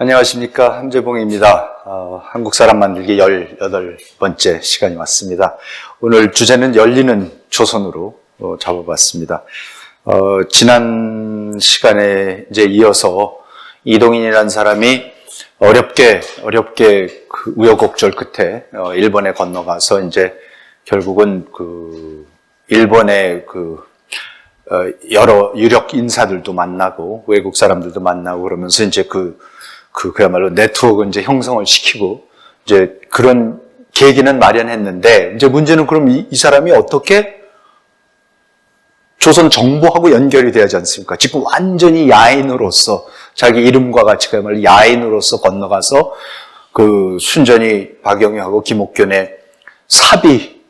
안녕하십니까, 함재봉입니다. 한국 사람 만들기 18번째 시간이 왔습니다. 오늘 주제는 열리는 조선으로 잡아봤습니다. 지난 시간에 이제 이어서 이동인이라는 사람이 어렵게 그 우여곡절 끝에 일본에 건너가서 이제 결국은 그 일본의 여러 유력 인사들도 만나고 외국 사람들도 만나고 그러면서 이제 그야말로 네트워크 이제 형성을 시키고 이제 그런 계기는 마련했는데, 이제 문제는 그럼 이 사람이 어떻게 조선 정보하고 연결이 되지 않습니까? 지금 완전히 야인으로서 자기 이름과 같이 그야말로 야인으로서 건너가서 그 순전히 박영희하고 김옥균의 사비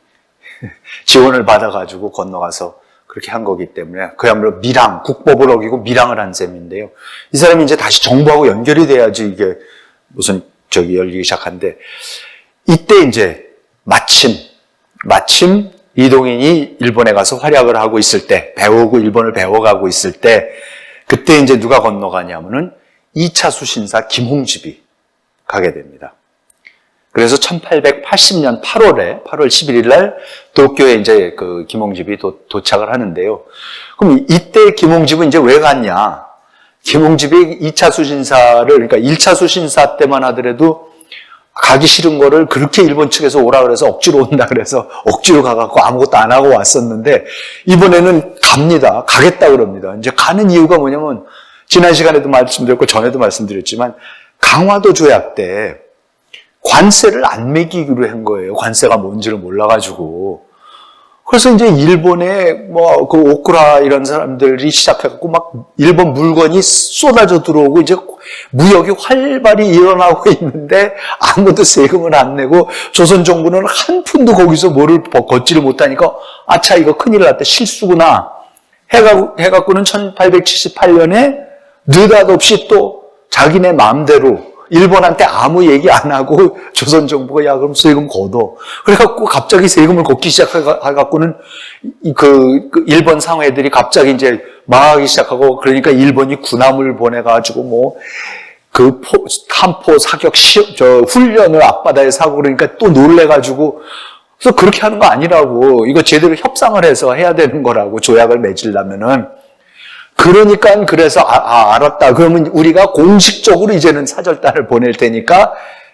지원을 받아가지고 건너가서 그렇게 한 거기 때문에 그야말로 국법을 어기고 밀항을 한 셈인데요. 이 사람이 이제 다시 정부하고 연결이 돼야지 이게 무슨 열리기 시작한데, 이때 이제 마침 이동인이 일본에 가서 활약을 하고 있을 때, 일본을 배워가고 있을 때, 그때 이제 누가 건너가냐면은 2차 수신사 김홍집이 가게 됩니다. 그래서 1880년 8월 11일 날 도쿄에 이제 그 김홍집이 도착을 하는데요. 그럼 이때 김홍집은 이제 왜 갔냐? 김홍집이 2차 수신사를, 그러니까 1차 수신사 때만 하더라도 가기 싫은 거를 그렇게 일본 측에서 오라 그래서 억지로 온다 그래서 억지로 가갖고 아무것도 안 하고 왔었는데, 이번에는 가겠다 그럽니다. 이제 가는 이유가 뭐냐면, 지난 시간에도 말씀드렸고 전에도 말씀드렸지만, 강화도 조약 때 관세를 안 매기기로 한 거예요. 관세가 뭔지를 몰라가지고. 그래서 이제 일본에 그 오쿠라 이런 사람들이 시작해갖고 막 일본 물건이 쏟아져 들어오고 이제 무역이 활발히 일어나고 있는데 아무도 세금을 안 내고 조선 정부는 한 푼도 거기서 뭐를 걷지를 못하니까 아차, 이거 큰일 났다, 실수구나 해갖고는 1878년에 느닷없이 또 자기네 마음대로 일본한테 아무 얘기 안 하고 조선 정부가 야 그럼 세금 걷어. 그래갖고 갑자기 세금을 걷기 시작해갖고는 그 일본 상회들이 갑자기 이제 망하기 시작하고, 그러니까 일본이 군함을 보내가지고 한포 사격 훈련을 앞바다에서 하고 그러니까 또 놀래가지고, 그래서 그렇게 하는 거 아니라고, 이거 제대로 협상을 해서 해야 되는 거라고, 조약을 맺으려면은. 그러니까 그래서 알았다. 그러면 우리가 공식적으로 이제는 사절단을 보낼 테니까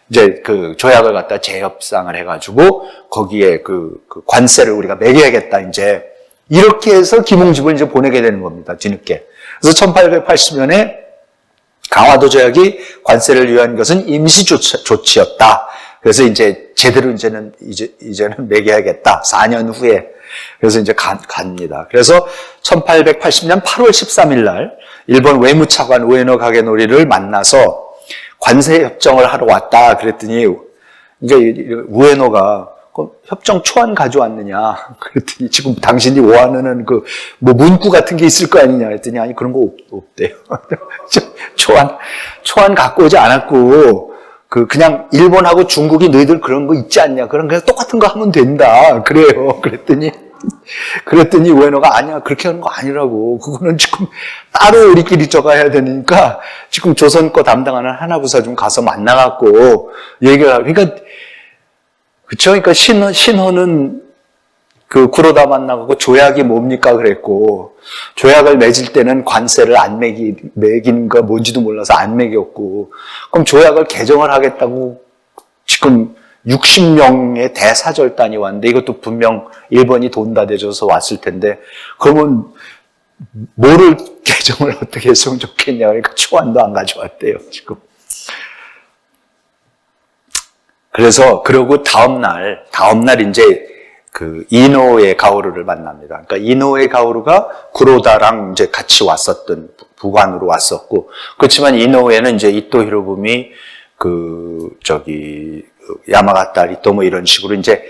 이제 그 조약을 갖다 재협상을 해가지고 거기에 그 관세를 우리가 매겨야겠다. 이제 이렇게 해서 김홍집을 이제 보내게 되는 겁니다. 뒤늦게. 그래서 1880년에 강화도 조약이 관세를 위한 것은 임시 조치였다. 그래서 이제 제대로 이제는 매겨야겠다. 4년 후에. 그래서 이제 갑니다. 그래서 1880년 8월 13일 날 일본 외무차관 우에노 가게노리를 만나서 관세 협정을 하러 왔다. 그랬더니 이제 우에노가 협정 초안 가져왔느냐? 그랬더니 지금 당신이 원하는 문구 같은 게 있을 거 아니냐? 그랬더니 아니 그런 거 없대요. 초안 갖고 오지 않았고 그냥 일본하고 중국이 너희들 그런 거 있지 않냐? 그냥 똑같은 거 하면 된다. 그래요. 그랬더니 우에노가 아니야, 그렇게 하는 거 아니라고. 그거는 지금 따로 우리끼리 해야 되니까 지금 조선 거 담당하는 하나부사 좀 가서 만나갖고 얘기를 하고. 그러니까 신허는 구로다 만나고 조약이 뭡니까 그랬고, 조약을 맺을 때는 관세를 안 매긴 거 뭔지도 몰라서 안 매겼고, 그럼 조약을 개정을 하겠다고 지금 60명의 대사절단이 왔는데, 이것도 분명 일본이 돈 다 대줘서 왔을 텐데, 그러면 뭐를 개정을 어떻게 했으면 좋겠냐. 그러니까 초안도 안 가져왔대요, 지금. 그래서, 그러고 다음날 이제 그 이노우에 가오루를 만납니다. 그러니까 이노우에 가오루가 구로다랑 이제 같이 왔었던 부관으로 왔었고, 그렇지만 이노우에는 이제 이토 히로부미 야마가타 리토 뭐 이런 식으로 이제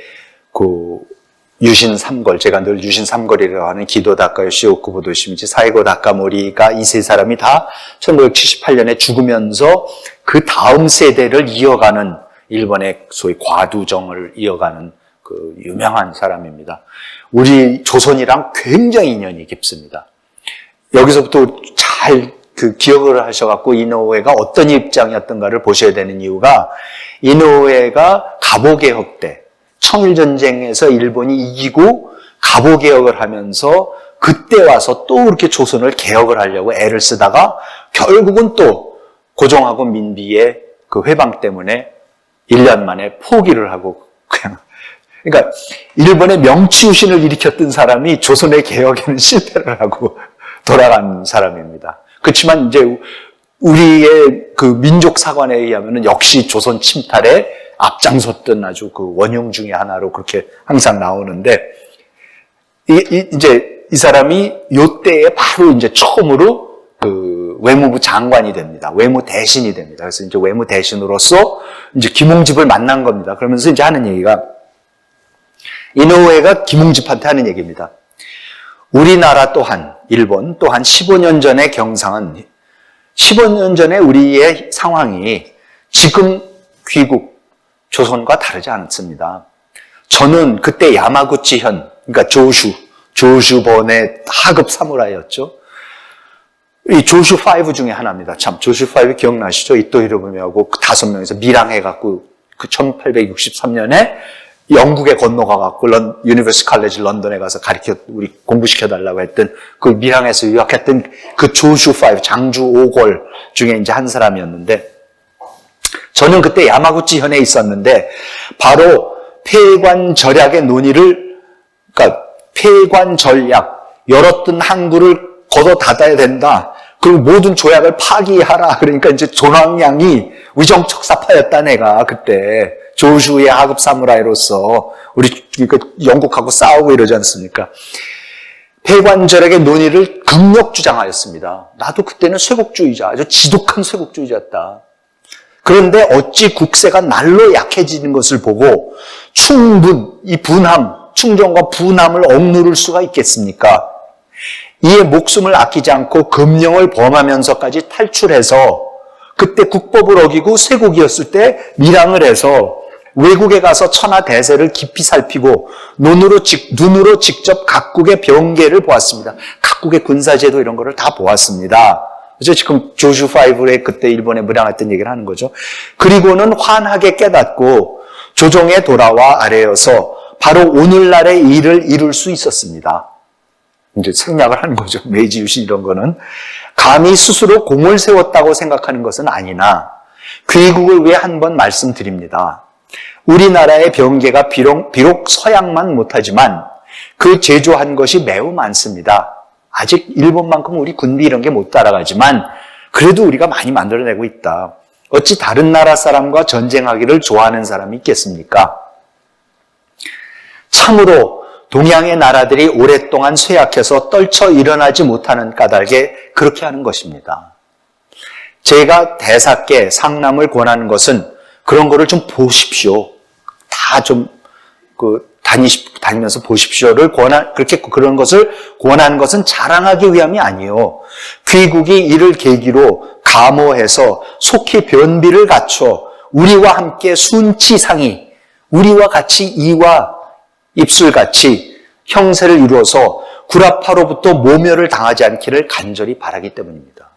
유신 삼걸, 제가 늘 유신 삼걸이라고 하는 기도 다카요시, 오쿠보 도시미치, 사이고 다카모리가 이 세 사람이 다 1978년에 죽으면서 그 다음 세대를 이어가는 일본의 소위 과두정을 이어가는 그 유명한 사람입니다. 우리 조선이랑 굉장히 인연이 깊습니다. 여기서부터 잘 기억을 하셔갖고 이노우에가 어떤 입장이었던가를 보셔야 되는 이유가, 이노우에가 갑오개혁 때 청일전쟁에서 일본이 이기고 갑오개혁을 하면서 그때 와서 또 이렇게 조선을 개혁을 하려고 애를 쓰다가 결국은 또 고종하고 민비의 그 회방 때문에 1년 만에 포기를 하고 그러니까 일본의 명치유신을 일으켰던 사람이 조선의 개혁에는 실패를 하고 돌아간 사람입니다. 그렇지만 이제 우리의 그 민족 사관에 의하면은 역시 조선 침탈에 앞장섰던 아주 그 원흉 중에 하나로 그렇게 항상 나오는데, 이제 이 사람이 요때에 바로 이제 처음으로 그 외무부 장관이 됩니다. 외무 대신이 됩니다. 그래서 이제 외무 대신으로서 이제 김홍집을 만난 겁니다. 그러면서 이제 하는 얘기가, 이노우에가 김홍집한테 하는 얘기입니다. 우리나라 또한, 일본 또한 15년 전의 경상은, 15년 전에 우리의 상황이 지금 귀국 조선과 다르지 않습니다. 저는 그때 야마구치현, 그러니까 조슈본의 하급 사무라이였죠. 이 조슈5 중에 하나입니다. 참, 조슈5 기억나시죠? 이토 히로부미하고 5명에서 밀항해갖고 그 1863년에 영국에 건너가갖고 유니버시티 칼리지 런던에 가서 우리 공부시켜달라고 했던 그 밀항에서 유학했던 그 조슈5, 장주 5골 중에 이제 한 사람이었는데, 저는 그때 야마구치현에 있었는데, 바로 폐관 절약의 논의를, 그러니까 폐관 전략, 열었던 항구를 걷어 닫아야 된다. 그리고 모든 조약을 파기하라. 그러니까 이제 존왕양이 위정척사파였다, 내가 그때. 조슈의 하급 사무라이로서 우리 영국하고 싸우고 이러지 않습니까? 폐관절약의 논의를 극력 주장하였습니다. 나도 그때는 쇄국주의자, 아주 지독한 쇄국주의자였다. 그런데 어찌 국세가 날로 약해지는 것을 보고 충정과 분함을 억누를 수가 있겠습니까? 이에 목숨을 아끼지 않고 금령을 범하면서까지 탈출해서, 그때 국법을 어기고 쇄국이었을 때 밀항을 해서 외국에 가서 천하 대세를 깊이 살피고 눈으로 직접 각국의 병계를 보았습니다. 각국의 군사제도 이런 거를 다 보았습니다. 그래서 지금 조슈5의 그때 일본에 무량했던 얘기를 하는 거죠. 그리고는 환하게 깨닫고 조정에 돌아와 아래여서 바로 오늘날의 일을 이룰 수 있었습니다. 이제 생략을 하는 거죠. 메이지 유신 이런 거는. 감히 스스로 공을 세웠다고 생각하는 것은 아니나 귀국을 위해 한번 말씀드립니다. 우리나라의 병계가 비록 서양만 못하지만 그 제조한 것이 매우 많습니다. 아직 일본만큼 우리 군비 이런 게 못 따라가지만 그래도 우리가 많이 만들어내고 있다. 어찌 다른 나라 사람과 전쟁하기를 좋아하는 사람이 있겠습니까? 참으로 동양의 나라들이 오랫동안 쇠약해서 떨쳐 일어나지 못하는 까닭에 그렇게 하는 것입니다. 제가 대사께 상남을 권하는 것은 그런 거를 좀 보십시오. 다 좀 다니면서 보십시오를 그런 것을 권하는 것은 자랑하기 위함이 아니요. 귀국이 이를 계기로 감호해서 속히 변비를 갖춰 우리와 함께 순치상이, 우리와 같이 이와 입술같이 형세를 이루어서 구라파로부터 모멸을 당하지 않기를 간절히 바라기 때문입니다.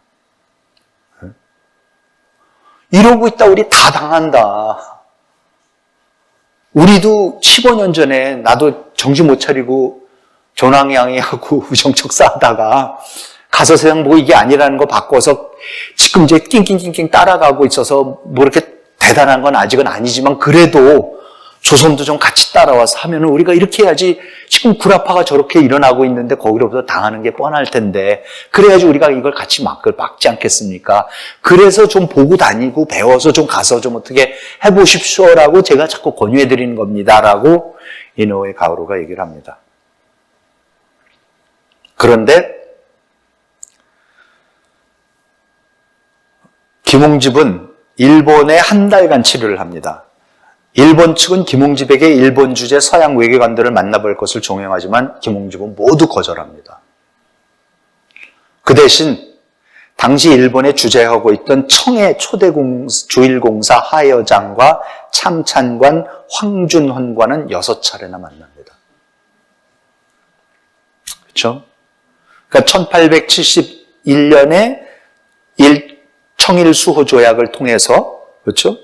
이러고 있다 우리 다 당한다. 우리도 15년 전에 나도 정신 못 차리고 존왕양이하고 위정척사하다가 가서 세상 보고 이게 아니라는 거 바꿔서 지금 이제 낑낑낑낑 따라가고 있어서 뭐 이렇게 대단한 건 아직은 아니지만 그래도 조선도 좀 같이 따라와서 하면은 우리가 이렇게 해야지 지금 구라파가 저렇게 일어나고 있는데 거기로부터 당하는 게 뻔할 텐데 그래야지 우리가 이걸 같이 막지 않겠습니까? 그래서 좀 보고 다니고 배워서 좀 가서 좀 어떻게 해보십시오라고 제가 자꾸 권유해드리는 겁니다라고 이노우에 가오루가 얘기를 합니다. 그런데 김홍집은 일본에 한 달간 치료를 합니다. 일본 측은 김홍집에게 일본 주재 서양 외교관들을 만나볼 것을 종용하지만 김홍집은 모두 거절합니다. 그 대신 당시 일본에 주재하고 있던 청해 초대주일공사 하여장과 참찬관 황준헌과는 6차례나 만납니다. 그렇죠? 그러니까 1871년에 청일 수호 조약을 통해서 그렇죠?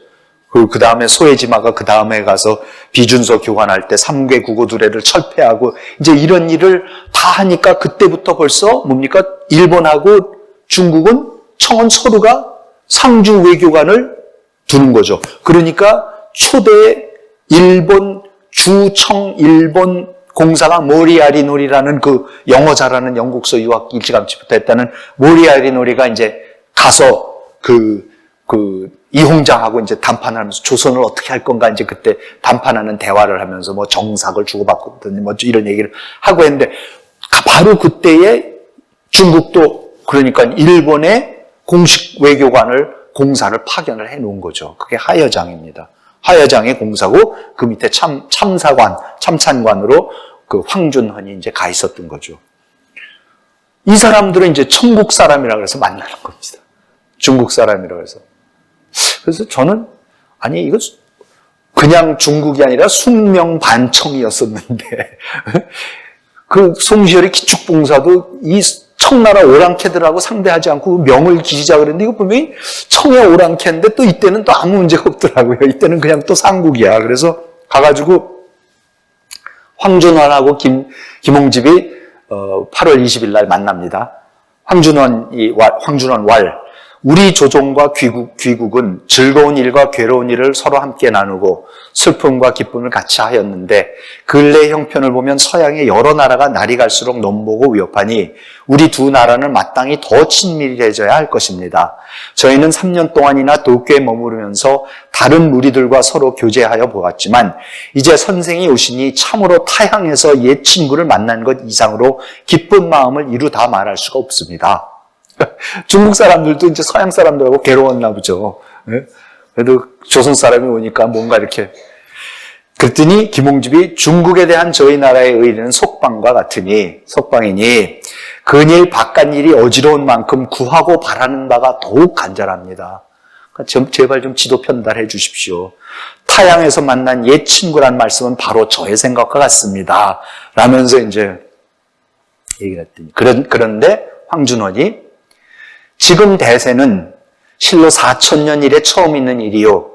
그 다음에 소에지마가 그 다음에 가서 비준서 교환할 때 3개 국어두례를 철폐하고 이제 이런 일을 다 하니까 그때부터 벌써 뭡니까? 일본하고 중국은 청원 서로가 상주 외교관을 두는 거죠. 그러니까 초대 일본 주청 일본 공사가 모리아리노리라는 그 영어 잘하는 영국서 유학 일찌감치부터 했다는 모리아리노리가 이제 가서 이홍장하고 이제 담판을 하면서 조선을 어떻게 할 건가 이제 그때 담판하는 대화를 하면서 뭐 정삭을 주고받거든요. 뭐 이런 얘기를 하고 했는데 바로 그때에 중국도 그러니까 일본의 공식 외교관을 공사를 파견을 해 놓은 거죠. 그게 하여장입니다. 하여장의 공사고 그 밑에 참찬관으로 그 황준헌이 이제 가 있었던 거죠. 이 사람들은 이제 천국 사람이라고 해서 만나는 겁니다. 중국 사람이라고 해서. 그래서 저는 아니 이거 그냥 중국이 아니라 숭명반청이었었는데 그 송시열의 기축봉사도 이 청나라 오랑캐들하고 상대하지 않고 명을 기리자 그랬는데 이거 분명히 청의 오랑캐인데 또 이때는 또 아무 문제가 없더라고요. 이때는 그냥 또 상국이야. 그래서 가가지고 황준헌하고 김홍집이 8월 20일 날 만납니다. 황준헌 왈 우리 조종과 귀국은 즐거운 일과 괴로운 일을 서로 함께 나누고 슬픔과 기쁨을 같이 하였는데 근래 형편을 보면 서양의 여러 나라가 날이 갈수록 넘보고 위협하니 우리 두 나라는 마땅히 더 친밀해져야 할 것입니다. 저희는 3년 동안이나 도쿄에 머무르면서 다른 무리들과 서로 교제하여 보았지만 이제 선생이 오시니 참으로 타향에서 옛 친구를 만난 것 이상으로 기쁜 마음을 이루 다 말할 수가 없습니다. 중국 사람들도 이제 서양 사람들하고 괴로웠나 보죠. 그래도 조선 사람이 오니까 뭔가 이렇게. 그랬더니 김홍집이 중국에 대한 저희 나라의 의리는 속방이니 근일 바깥 일이 어지러운 만큼 구하고 바라는 바가 더욱 간절합니다. 그러니까 제발 좀 지도 편달해 주십시오. 타향에서 만난 옛 친구란 말씀은 바로 저의 생각과 같습니다. 라면서 이제 얘기를 했더니 그런데 황준헌이 지금 대세는 실로 4,000년 이래 처음 있는 일이요.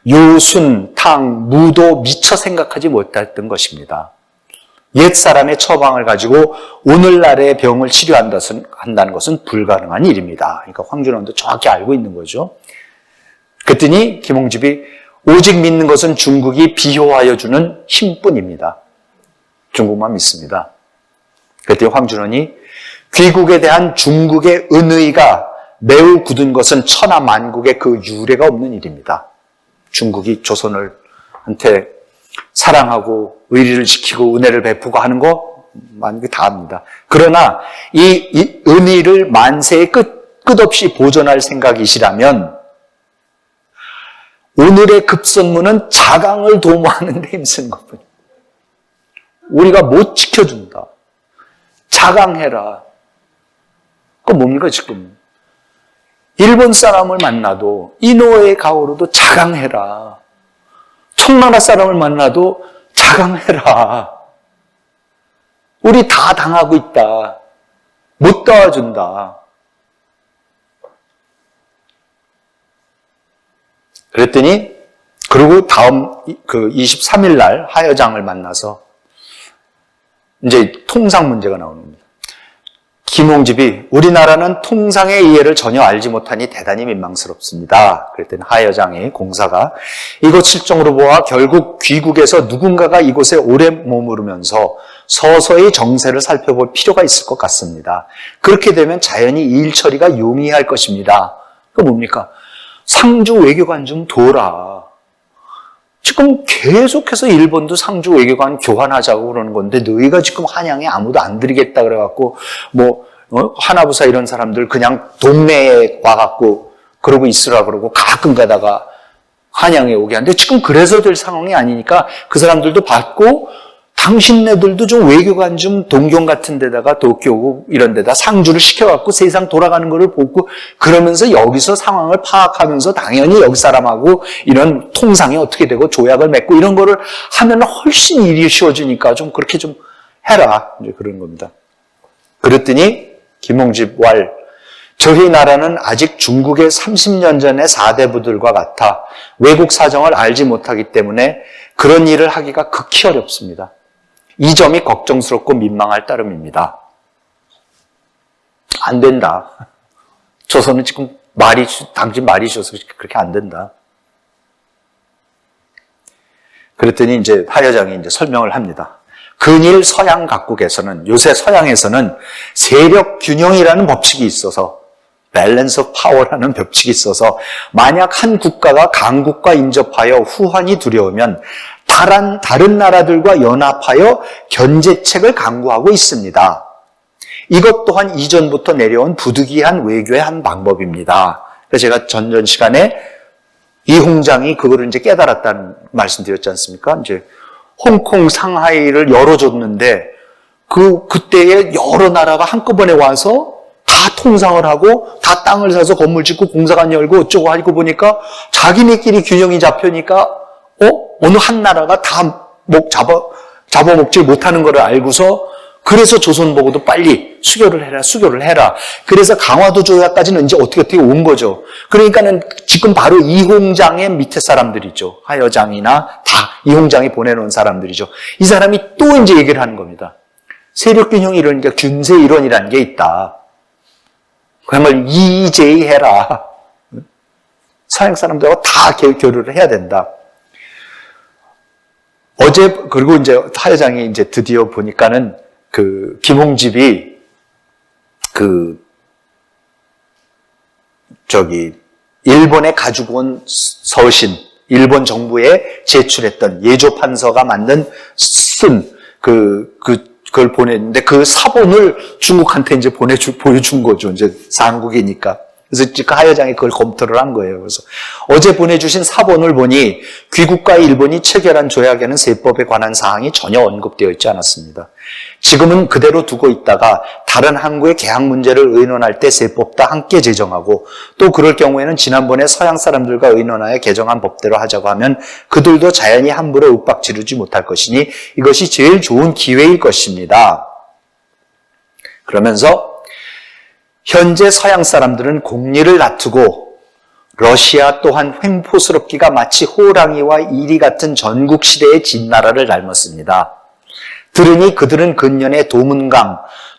요순, 탕, 무도 미처 생각하지 못했던 것입니다. 옛 사람의 처방을 가지고 오늘날의 병을 치료한다는 것은 불가능한 일입니다. 그러니까 황준헌도 정확히 알고 있는 거죠. 그랬더니 김홍집이 오직 믿는 것은 중국이 비호하여 주는 힘뿐입니다. 중국만 믿습니다. 그랬더니 황준헌이 귀국에 대한 중국의 은의가 매우 굳은 것은 천하 만국에 그 유례가 없는 일입니다. 중국이 조선을한테 사랑하고 의리를 지키고 은혜를 베푸고 하는 거 만국이 다 합니다. 그러나 이 은의를 만세에 끝없이 보존할 생각이시라면 오늘의 급선무는 자강을 도모하는 데 힘쓰는 것뿐입니다. 우리가 못 지켜준다. 자강해라. 그건 뭡니까 지금? 일본 사람을 만나도 이노우에 가오루도 자강해라. 청나라 사람을 만나도 자강해라. 우리 다 당하고 있다. 못 도와준다. 그랬더니 그리고 다음 23일 날 하여장을 만나서 이제 통상 문제가 나오는 겁니다. 김홍집이 우리나라는 통상의 이해를 전혀 알지 못하니 대단히 민망스럽습니다. 그랬더니 하여장의 공사가 이곳 실정으로 보아 결국 귀국에서 누군가가 이곳에 오래 머무르면서 서서히 정세를 살펴볼 필요가 있을 것 같습니다. 그렇게 되면 자연히 일 처리가 용이할 것입니다. 그 뭡니까? 상주 외교관 좀 둬라. 지금 계속해서 일본도 상주 외교관 교환하자고 그러는 건데 너희가 지금 한양에 아무도 안 들이겠다 그래갖고 하나부사 이런 사람들 그냥 동네에 와갖고 그러고 있으라 그러고 가끔 가다가 한양에 오게 하는데 지금 그래서 될 상황이 아니니까 그 사람들도 받고 당신네들도 좀 외교관 좀 동경 같은 데다가 도쿄 이런 데다 상주를 시켜갖고 세상 돌아가는 거를 보고 그러면서 여기서 상황을 파악하면서 당연히 여기 사람하고 이런 통상이 어떻게 되고 조약을 맺고 이런 거를 하면 훨씬 일이 쉬워지니까 좀 그렇게 좀 해라. 이제 그런 겁니다. 그랬더니 김홍집 저희 나라는 아직 중국의 30년 전의 사대부들과 같아 외국 사정을 알지 못하기 때문에 그런 일을 하기가 극히 어렵습니다. 이 점이 걱정스럽고 민망할 따름입니다. 안 된다. 조선은 지금 당신 말이 쉬어서 그렇게 안 된다. 그랬더니 이제 하여장이 이제 설명을 합니다. 근일 서양 각국에서는, 요새 서양에서는 세력 균형이라는 법칙이 있어서, 밸런스 오브 파워라는 법칙이 있어서, 만약 한 국가가 강국과 인접하여 후환이 두려우면 다른 나라들과 연합하여 견제책을 강구하고 있습니다. 이것 또한 이전부터 내려온 부득이한 외교의 한 방법입니다. 그래서 제가 전전 시간에 이 홍장이 그거를 이제 깨달았다는 말씀드렸지 않습니까? 이제 홍콩, 상하이를 열어줬는데 그때에 여러 나라가 한꺼번에 와서 다 통상을 하고 다 땅을 사서 건물 짓고 공사관 열고 어쩌고 하고 보니까 자기네끼리 균형이 잡혀니까 어느 한 나라가 다 잡아먹질 못하는 걸 알고서 그래서 조선 보고도 빨리 수교를 해라. 그래서 강화도 조약까지는 이제 어떻게 온 거죠. 그러니까는 지금 바로 이홍장의 밑에 사람들이죠. 하여장이나 다 이홍장이 보내놓은 사람들이죠. 이 사람이 또 이제 얘기를 하는 겁니다. 세력균형 이론이니까 균세 이론이라는 게 있다. 그야말로 EJ 해라. 서양 사람들하고 다 교류를 해야 된다. 그리고 이제 하여장이 이제 드디어 보니까는 김홍집이 일본에 가지고 온 서신, 일본 정부에 제출했던 예조판서가 만든 그걸 보냈는데 그 사본을 중국한테 이제 보여준 거죠. 이제 상국이니까. 그래서 지금 하여장이 그걸 검토를 한 거예요. 그래서 어제 보내주신 사본을 보니 귀국과 일본이 체결한 조약에는 세법에 관한 사항이 전혀 언급되어 있지 않았습니다. 지금은 그대로 두고 있다가 다른 항구의 개항 문제를 의논할 때 세법도 함께 제정하고 또 그럴 경우에는 지난번에 서양 사람들과 의논하여 개정한 법대로 하자고 하면 그들도 자연히 함부로 윽박 지르지 못할 것이니 이것이 제일 좋은 기회일 것입니다. 그러면서 현재 서양 사람들은 공리를 다투고 러시아 또한 횡포스럽기가 마치 호랑이와 이리 같은 전국 시대의 진나라를 닮았습니다. 들으니 그들은 근년에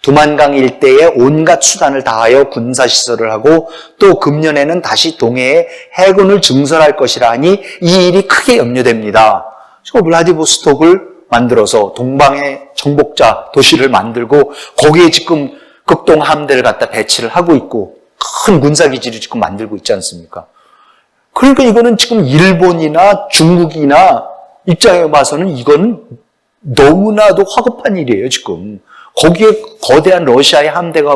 두만강 일대에 온갖 수단을 다하여 군사시설을 하고 또 금년에는 다시 동해에 해군을 증설할 것이라 하니 이 일이 크게 염려됩니다. 블라디보스톡을 만들어서 동방의 정복자 도시를 만들고 거기에 지금 극동 함대를 갖다 배치를 하고 있고 큰 군사기지를 지금 만들고 있지 않습니까? 그러니까 이거는 지금 일본이나 중국이나 입장에 봐서는 이건 너무나도 화급한 일이에요, 지금. 거기에 거대한 러시아의 함대가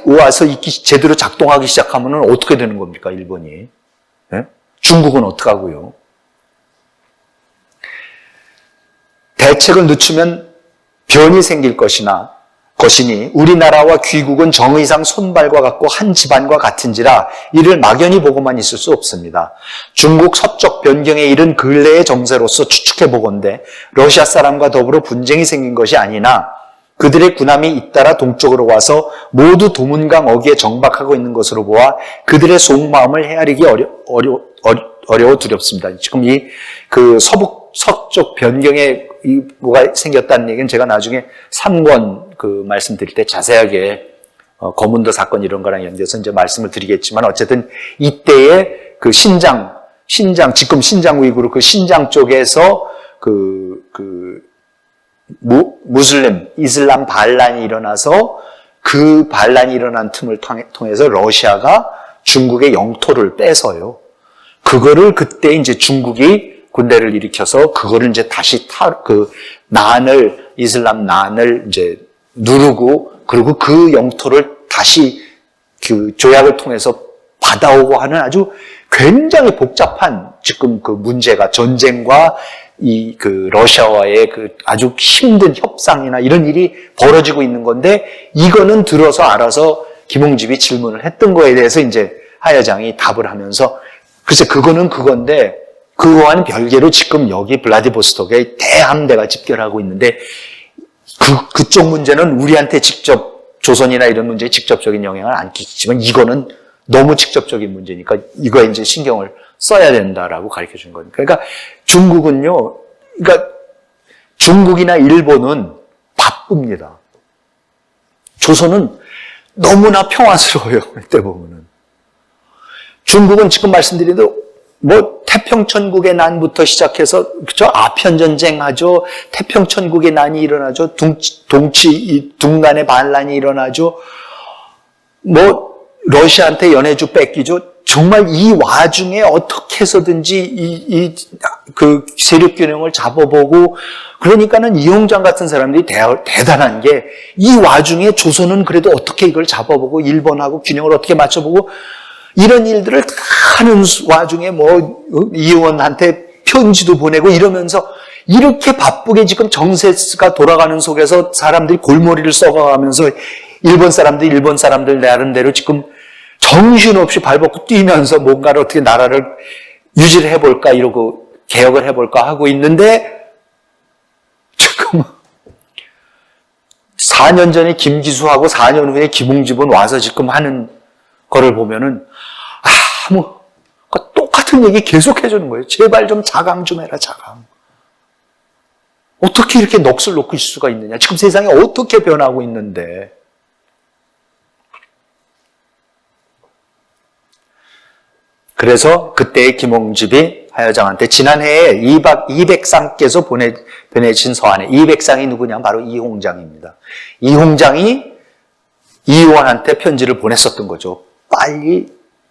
와서 제대로 작동하기 시작하면 어떻게 되는 겁니까, 일본이? 네? 중국은 어떡하고요? 대책을 늦추면 변이 생길 것이니 우리나라와 귀국은 정의상 손발과 같고 한 집안과 같은지라 이를 막연히 보고만 있을 수 없습니다. 중국 서쪽 변경에 이른 근래의 정세로서 추측해보건대 러시아 사람과 더불어 분쟁이 생긴 것이 아니나 그들의 군함이 잇따라 동쪽으로 와서 모두 도문강 어귀에 정박하고 있는 것으로 보아 그들의 속마음을 헤아리기 어려워 두렵습니다. 지금 서쪽 변경에 뭐가 생겼다는 얘기는 제가 나중에 3권 말씀드릴 때 자세하게 거문도 사건 이런 거랑 연결해서 이제 말씀을 드리겠지만 어쨌든 이때의 신장 지금 신장 우이구르 신장 쪽에서 무슬림 이슬람 반란이 일어나서 그 반란이 일어난 틈을 통해서 러시아가 중국의 영토를 뺏어요. 그거를 그때 이제 중국이 군대를 일으켜서 그거를 이제 다시 이슬람 난을 이제 누르고 그리고 그 영토를 다시 조약을 통해서 받아오고 하는 아주 굉장히 복잡한 지금 문제가 전쟁과 러시아와의 아주 힘든 협상이나 이런 일이 벌어지고 있는 건데 이거는 들어서 알아서 김홍집이 질문을 했던 거에 대해서 이제 하 여장이 답을 하면서 글쎄 그거는 그건데 그거와는 별개로 지금 여기 블라디보스톡에 대함대가 집결하고 있는데 그쪽 문제는 우리한테 직접 조선이나 이런 문제에 직접적인 영향을 안 끼치지만 이거는 너무 직접적인 문제니까 이거에 이제 신경을 써야 된다라고 가르쳐 준 거니까. 그러니까 중국이나 일본은 바쁩니다. 조선은 너무나 평화스러워요. 그때 보면은. 중국은 지금 말씀드린 대로 태평천국의 난부터 시작해서 아편전쟁 하죠. 태평천국의 난이 일어나죠. 둥간의 반란이 일어나죠. 러시아한테 연해주 뺏기죠. 정말 이 와중에 어떻게 해서든지 세력 균형을 잡아보고 그러니까는 이홍장 같은 사람들이 대단한 게 이 와중에 조선은 그래도 어떻게 이걸 잡아보고 일본하고 균형을 어떻게 맞춰보고 이런 일들을 다 하는 와중에 이의원한테 편지도 보내고 이러면서 이렇게 바쁘게 지금 정세가 돌아가는 속에서 사람들이 골머리를 썩어가면서 일본 사람들 나름대로 지금 정신없이 발벗고 뛰면서 뭔가를 어떻게 나라를 유지를 해볼까 이러고 개혁을 해볼까 하고 있는데 지금 4년 전에 김기수하고 4년 후에 김홍집은 와서 지금 하는 거를 보면은 똑같은 얘기 계속 해주는 거예요. 제발 좀 자강 좀 해라, 자강. 어떻게 이렇게 넋을 놓고 있을 수가 있느냐. 지금 세상이 어떻게 변하고 있는데. 그래서 그때의 김홍집이 하여장한테 지난해에 200상께서 보내신 서한에 이백상이 누구냐? 바로 이홍장입니다. 이홍장이 이의원한테 편지를 보냈었던 거죠. 빨리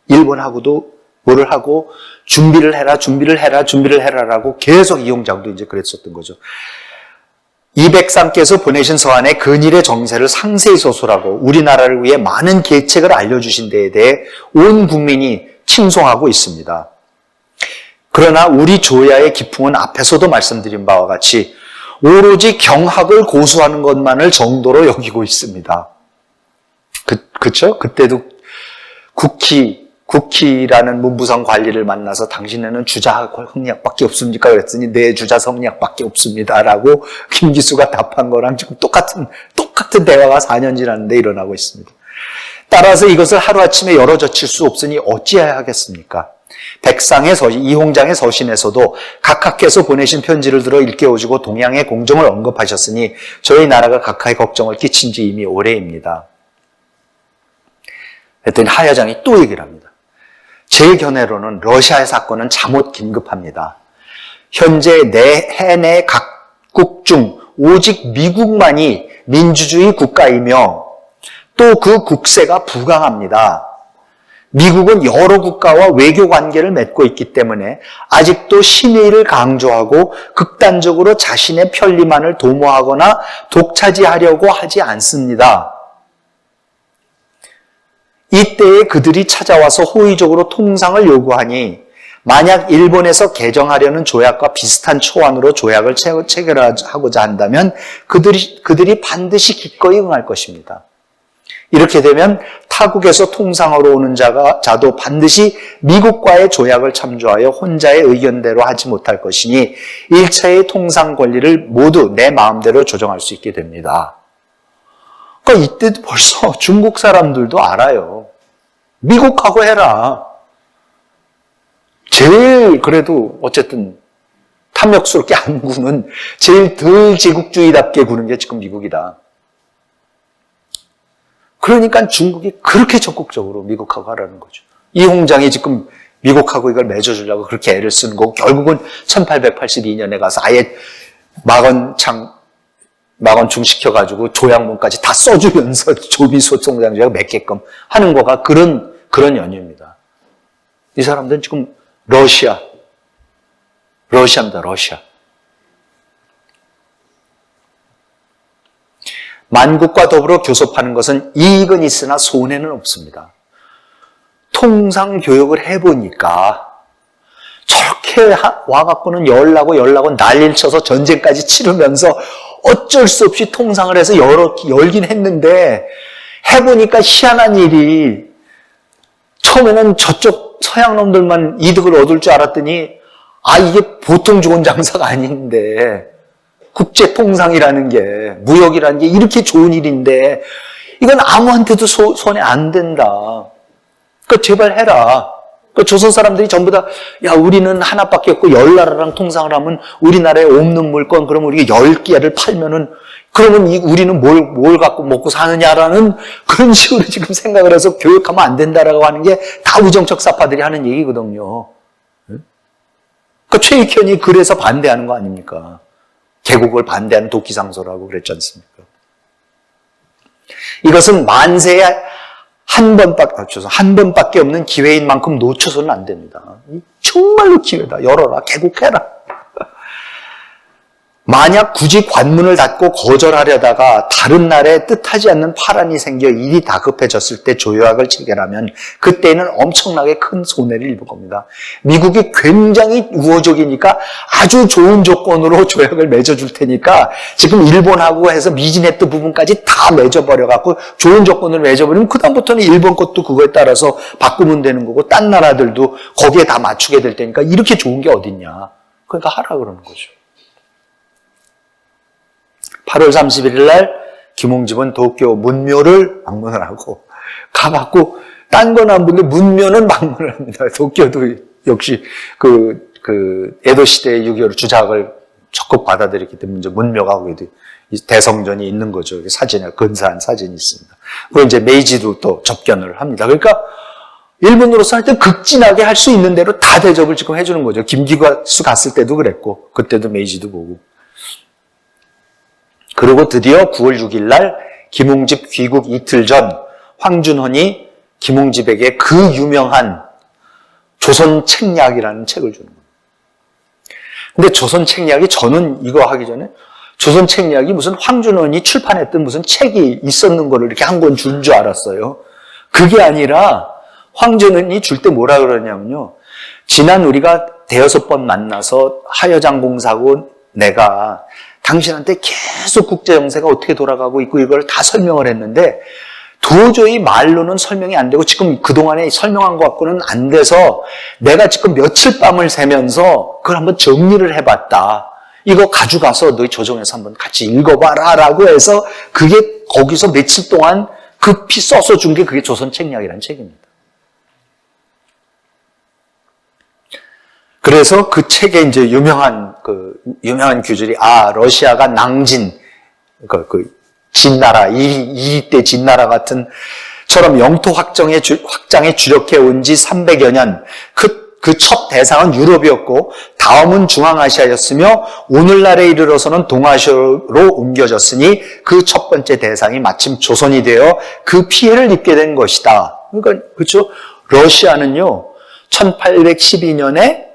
일본하고도 뭐를 하고 준비를 해라라고 계속 이홍장도 이제 그랬었던 거죠. 이백상께서 보내신 서한에 근일의 정세를 상세히 서술하고 우리나라를 위해 많은 계책을 알려주신 데에 대해 온 국민이 칭송하고 있습니다. 그러나 우리 조야의 기풍은 앞에서도 말씀드린 바와 같이 오로지 경학을 고수하는 것만을 정도로 여기고 있습니다. 그쵸? 그때도 국희라는 문부성 관리를 만나서 당신에는 주자 성리학밖에 없습니까? 그랬더니 네, 주자 성리학밖에 없습니다라고 김기수가 답한 거랑 지금 똑같은 대화가 4년 지났는데 일어나고 있습니다. 따라서 이것을 하루아침에 열어젖힐 수 없으니 어찌해야 하겠습니까? 이홍장의 서신에서도 각하께서 보내신 편지를 들어 일깨워주고 동양의 공정을 언급하셨으니 저희 나라가 각하의 걱정을 끼친 지 이미 오래입니다. 그랬더니 하 여장이 또 얘기를 합니다. 제 견해로는 러시아의 사건은 잠옷 긴급합니다. 현재 해내 각국 중 오직 미국만이 민주주의 국가이며 또 그 국세가 부강합니다. 미국은 여러 국가와 외교 관계를 맺고 있기 때문에 아직도 신의를 강조하고 극단적으로 자신의 편리만을 도모하거나 독차지하려고 하지 않습니다. 이때에 그들이 찾아와서 호의적으로 통상을 요구하니 만약 일본에서 개정하려는 조약과 비슷한 초안으로 조약을 체결하고자 한다면 그들이 반드시 기꺼이 응할 것입니다. 이렇게 되면 타국에서 통상으로 오는 자도 반드시 미국과의 조약을 참조하여 혼자의 의견대로 하지 못할 것이니 1차의 통상 권리를 모두 내 마음대로 조정할 수 있게 됩니다. 그러니까 이때도 벌써 중국 사람들도 알아요. 미국하고 해라. 제일 그래도 어쨌든 탐욕스럽게 안 구는, 제일 덜 제국주의답게 구는 게 지금 미국이다. 그러니까 중국이 그렇게 적극적으로 미국하고 하라는 거죠. 이 홍장이 지금 미국하고 이걸 맺어주려고 그렇게 애를 쓰는 거고, 결국은 1882년에 가서 아예 막원충 시켜가지고 조약문까지 다 써주면서 조비소통장제가 맺게끔 하는 거가 그런 연유입니다. 이 사람들은 지금 러시아입니다. 러시아. 만국과 더불어 교섭하는 것은 이익은 있으나 손해는 없습니다. 통상교역을 해보니까 저렇게 와갖고는 열나고 난리를 쳐서 전쟁까지 치르면서 어쩔 수 없이 통상을 해서 열긴 했는데, 해보니까 희한한 일이, 처음에는 저쪽 서양 놈들만 이득을 얻을 줄 알았더니 이게 보통 좋은 장사가 아닌데, 국제통상이라는 게, 무역이라는 게 이렇게 좋은 일인데 이건 아무한테도 손해 안 된다. 그러니까 제발 해라. 그러니까 조선 사람들이 전부 다 우리는 하나밖에 없고 10나라랑 통상을 하면 우리나라에 없는 물건, 그러면 우리가 10개를 팔면은 그러면 우리는 뭘 갖고 먹고 사느냐라는 그런 식으로 지금 생각을 해서 교육하면 안 된다라고 하는 게 다 우정적 사파들이 하는 얘기거든요. 그러니까 최익현이 그래서 반대하는 거 아닙니까? 개국을 반대하는 도끼상소라고 그랬지 않습니까? 이것은 만세에 한 번밖에 없는 기회인 만큼 놓쳐서는 안 됩니다. 정말로 기회다. 열어라. 개국해라. 만약 굳이 관문을 닫고 거절하려다가 다른 나라에 뜻하지 않는 파란이 생겨 일이 다급해졌을 때 조약을 체결하면 그때는 엄청나게 큰 손해를 입을 겁니다. 미국이 굉장히 우호적이니까 아주 좋은 조건으로 조약을 맺어줄 테니까 지금 일본하고 해서 미진했던 부분까지 다 맺어버려갖고 좋은 조건으로 맺어버리면 그다음부터는 일본 것도 그거에 따라서 바꾸면 되는 거고 딴 나라들도 거기에 다 맞추게 될 테니까 이렇게 좋은 게 어딨냐. 그러니까 하라 그러는 거죠. 8월 31일 날 김홍집은 도쿄 문묘를 방문을 하고 가봤고, 딴 건 안 보는데 문묘는 방문을 합니다. 도쿄도 역시 에도 시대의 6.25 주작을 적극 받아들였기 때문에 이제 문묘가 거기도 대성전이 있는 거죠. 사진에 근사한 사진이 있습니다. 그리고 이제 메이지도 또 접견을 합니다. 그러니까 일본으로서 할 때 극진하게 할 수 있는 대로 다 대접을 지금 해주는 거죠. 김기수 갔을 때도 그랬고, 그때도 메이지도 보고. 그리고 드디어 9월 6일 날 김홍집 귀국 이틀 전 황준헌이 김홍집에게 그 유명한 조선책략이라는 책을 주는 거예요. 근데 조선책략이, 저는 이거 하기 전에 조선책략이 무슨 황준헌이 출판했던 무슨 책이 있었는 거를 이렇게 한 권 준 줄 알았어요. 그게 아니라 황준헌이 줄 때 뭐라 그러냐면요. 지난 우리가 대여섯 번 만나서 하여장공사고 내가 당신한테 계속 국제 정세가 어떻게 돌아가고 있고 이걸 다 설명을 했는데 도저히 말로는 설명이 안 되고 지금 그동안에 설명한 것 갖고는 안 돼서 내가 지금 며칠 밤을 새면서 그걸 한번 정리를 해봤다. 이거 가져가서 너희 조정에서 한번 같이 읽어봐라 라고 해서 그게 거기서 며칠 동안 급히 써서 준 게 그게 조선책략이라는 책입니다. 그래서 그 책에 이제 유명한 규절이, 러시아가 낭진, 진나라, 이때 진나라 같은, 처럼 영토 확장에 주력해 온 지 300여 년, 그 첫 대상은 유럽이었고, 다음은 중앙아시아였으며, 오늘날에 이르러서는 동아시아로 옮겨졌으니, 그 첫 번째 대상이 마침 조선이 되어 그 피해를 입게 된 것이다. 그러니까, 그렇죠? 러시아는요, 1812년에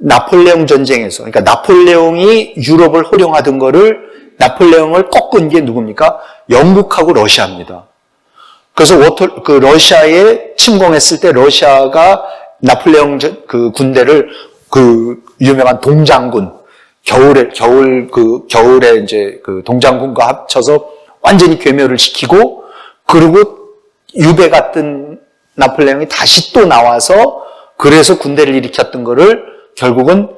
나폴레옹 전쟁에서, 그러니까 나폴레옹이 유럽을 호령하던 거를, 나폴레옹을 꺾은 게 누굽니까? 영국하고 러시아입니다. 그래서 러시아에 침공했을 때 러시아가 나폴레옹 군대를 유명한 동장군, 겨울에 이제 동장군과 합쳐서 완전히 괴멸을 시키고, 그리고 유배 갔던 나폴레옹이 다시 또 나와서 그래서 군대를 일으켰던 거를 결국은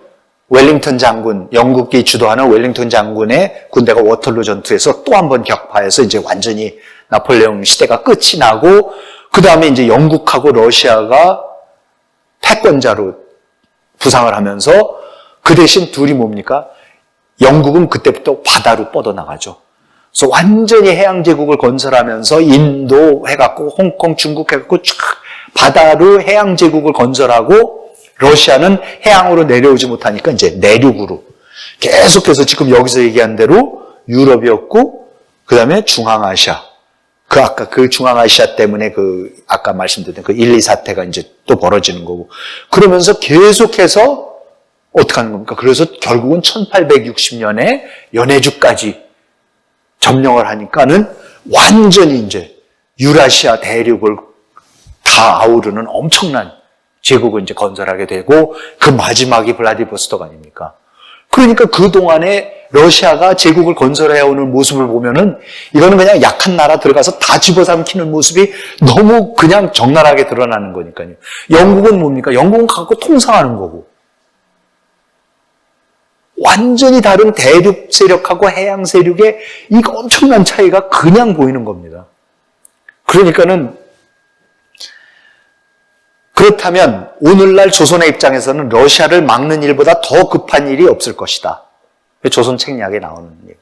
웰링턴 장군, 영국이 주도하는 웰링턴 장군의 군대가 워털루 전투에서 또 한 번 격파해서 이제 완전히 나폴레옹 시대가 끝이 나고, 그 다음에 이제 영국하고 러시아가 패권자로 부상을 하면서 그 대신 둘이 뭡니까? 영국은 그때부터 바다로 뻗어나가죠. 그래서 완전히 해양제국을 건설하면서 인도 해갖고 홍콩, 중국 해갖고 쫙 바다로 해양제국을 건설하고 러시아는 해양으로 내려오지 못하니까 이제 내륙으로 계속해서 지금 여기서 얘기한 대로 유럽이었고 그 다음에 중앙아시아. 아까 그 중앙아시아 때문에 아까 말씀드린 1, 2 사태가 이제 또 벌어지는 거고. 그러면서 계속해서 어떻게 하는 겁니까? 그래서 결국은 1860년에 연해주까지 점령을 하니까는 완전히 이제 유라시아 대륙을 다 아우르는 엄청난 제국을 이제 건설하게 되고 그 마지막이 블라디보스토크 아닙니까? 그러니까 그동안에 러시아가 제국을 건설해오는 모습을 보면은 이거는 그냥 약한 나라 들어가서 다 집어삼키는 모습이 너무 그냥 적나라하게 드러나는 거니까요. 영국은 뭡니까? 영국은 갖고 통상하는 거고. 완전히 다른 대륙 세력하고 해양 세력의 이 엄청난 차이가 그냥 보이는 겁니다. 그러니까는 그렇다면 오늘날 조선의 입장에서는 러시아를 막는 일보다 더 급한 일이 없을 것이다. 조선 책략에 나오는 얘기.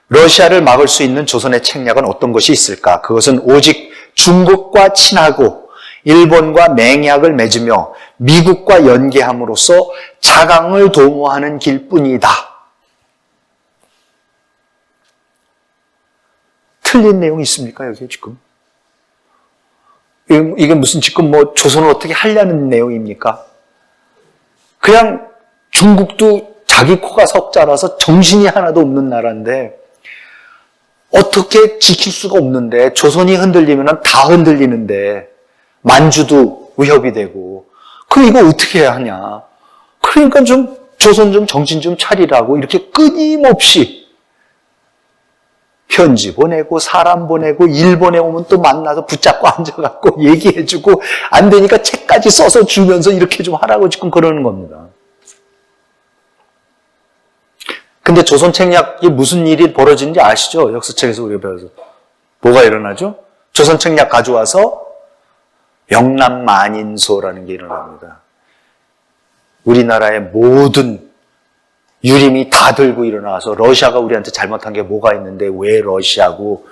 러시아를 막을 수 있는 조선의 책략은 어떤 것이 있을까? 그것은 오직 중국과 친하고 일본과 맹약을 맺으며 미국과 연계함으로써 자강을 도모하는 길뿐이다. 틀린 내용이 있습니까? 여기에 지금? 이게 무슨 지금 조선을 어떻게 하려는 내용입니까? 그냥 중국도 자기 코가 석자라서 정신이 하나도 없는 나라인데 어떻게 지킬 수가 없는데 조선이 흔들리면 다 흔들리는데 만주도 위협이 되고 그럼 이거 어떻게 해야 하냐? 그러니까 조선 좀 정신 좀 차리라고 이렇게 끊임없이 편지 보내고 사람 보내고 일본에 오면 또 만나서 붙잡고 앉아갖고 얘기해주고 안 되니까 책까지 써서 주면서 이렇게 좀 하라고 지금 그러는 겁니다. 근데 조선 책략이 무슨 일이 벌어지는지 아시죠? 역사책에서 우리가 배워서. 뭐가 일어나죠? 조선 책략 가져와서 영남만인소라는 게 일어납니다. 우리나라의 모든 유림이 다 들고 일어나서 러시아가 우리한테 잘못한 게 뭐가 있는데 왜 러시아고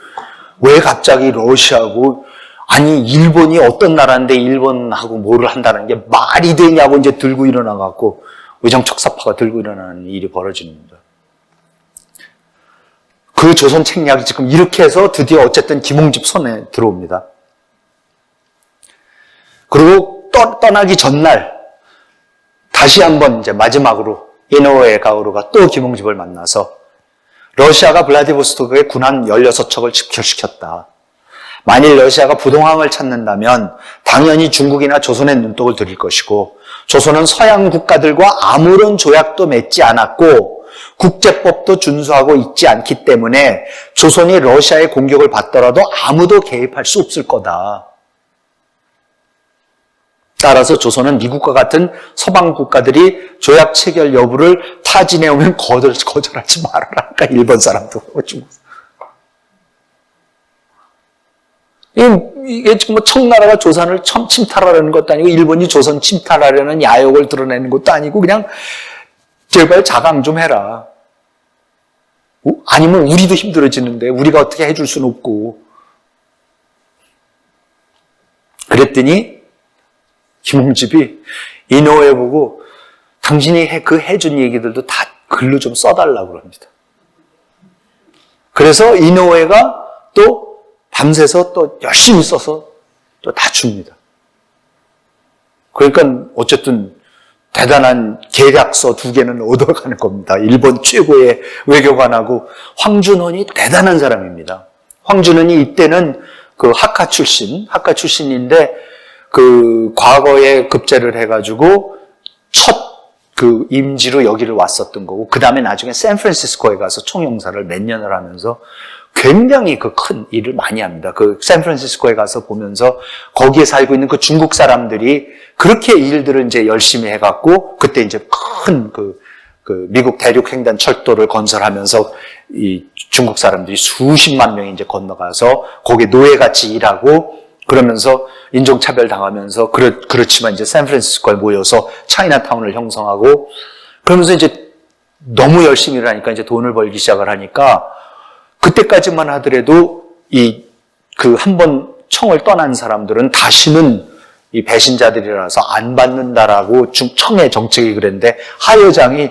왜 갑자기 러시아고 아니 일본이 어떤 나라인데 일본하고 뭐를 한다는 게 말이 되냐고 이제 들고 일어나갖고 의정척사파가 들고 일어나는 일이 벌어지는 겁니다. 그 조선 책략이 지금 이렇게 해서 드디어 어쨌든 김홍집 손에 들어옵니다. 그리고 떠나기 전날 다시 한번 이제 마지막으로 이노우에 가오루가 또 김홍집을 만나서 러시아가 블라디보스토크에 군함 16척을 집결시켰다. 만일 러시아가 부동항을 찾는다면 당연히 중국이나 조선의 눈독을 들일 것이고 조선은 서양 국가들과 아무런 조약도 맺지 않았고 국제법도 준수하고 있지 않기 때문에 조선이 러시아의 공격을 받더라도 아무도 개입할 수 없을 거다. 따라서 조선은 미국과 같은 서방 국가들이 조약 체결 여부를 타진해 오면 거절하지 말아라. 그러니까 일본 사람도 중국. 이게 지금 청나라가 조선을 침탈하려는 것도 아니고 일본이 조선 침탈하려는 야욕을 드러내는 것도 아니고 그냥 제발 자강 좀 해라. 아니면 우리도 힘들어지는데 우리가 어떻게 해줄 수는 없고. 그랬더니 김홍집이 이노우에 보고 당신이 해준 얘기들도 다 글로 좀 써달라고 합니다. 그래서 이노우에가 또 밤새서 또 열심히 써서 또 다 줍니다. 그러니까 어쨌든 대단한 계략서 2개는 얻어가는 겁니다. 일본 최고의 외교관하고 황준헌이 대단한 사람입니다. 황준헌이 이때는 그 학과 출신인데 그 과거에 급제를 해가지고 첫 그 임지로 여기를 왔었던 거고 그 다음에 나중에 샌프란시스코에 가서 총영사를 몇 년을 하면서 굉장히 그 큰 일을 많이 합니다. 그 샌프란시스코에 가서 보면서 거기에 살고 있는 그 중국 사람들이 그렇게 일들을 이제 열심히 해갖고 그때 이제 큰 그 미국 대륙 횡단 철도를 건설하면서 이 중국 사람들이 수십만 명이 이제 건너가서 거기에 노예같이 일하고 그러면서 인종차별 당하면서 그렇지만 이제 샌프란시스코에 모여서 차이나타운을 형성하고 그러면서 이제 너무 열심히 일하니까 이제 돈을 벌기 시작을 하니까 그때까지만 하더라도 한 번 청을 떠난 사람들은 다시는 이 배신자들이라서 안 받는다라고 청의 정책이 그랬는데 하여장이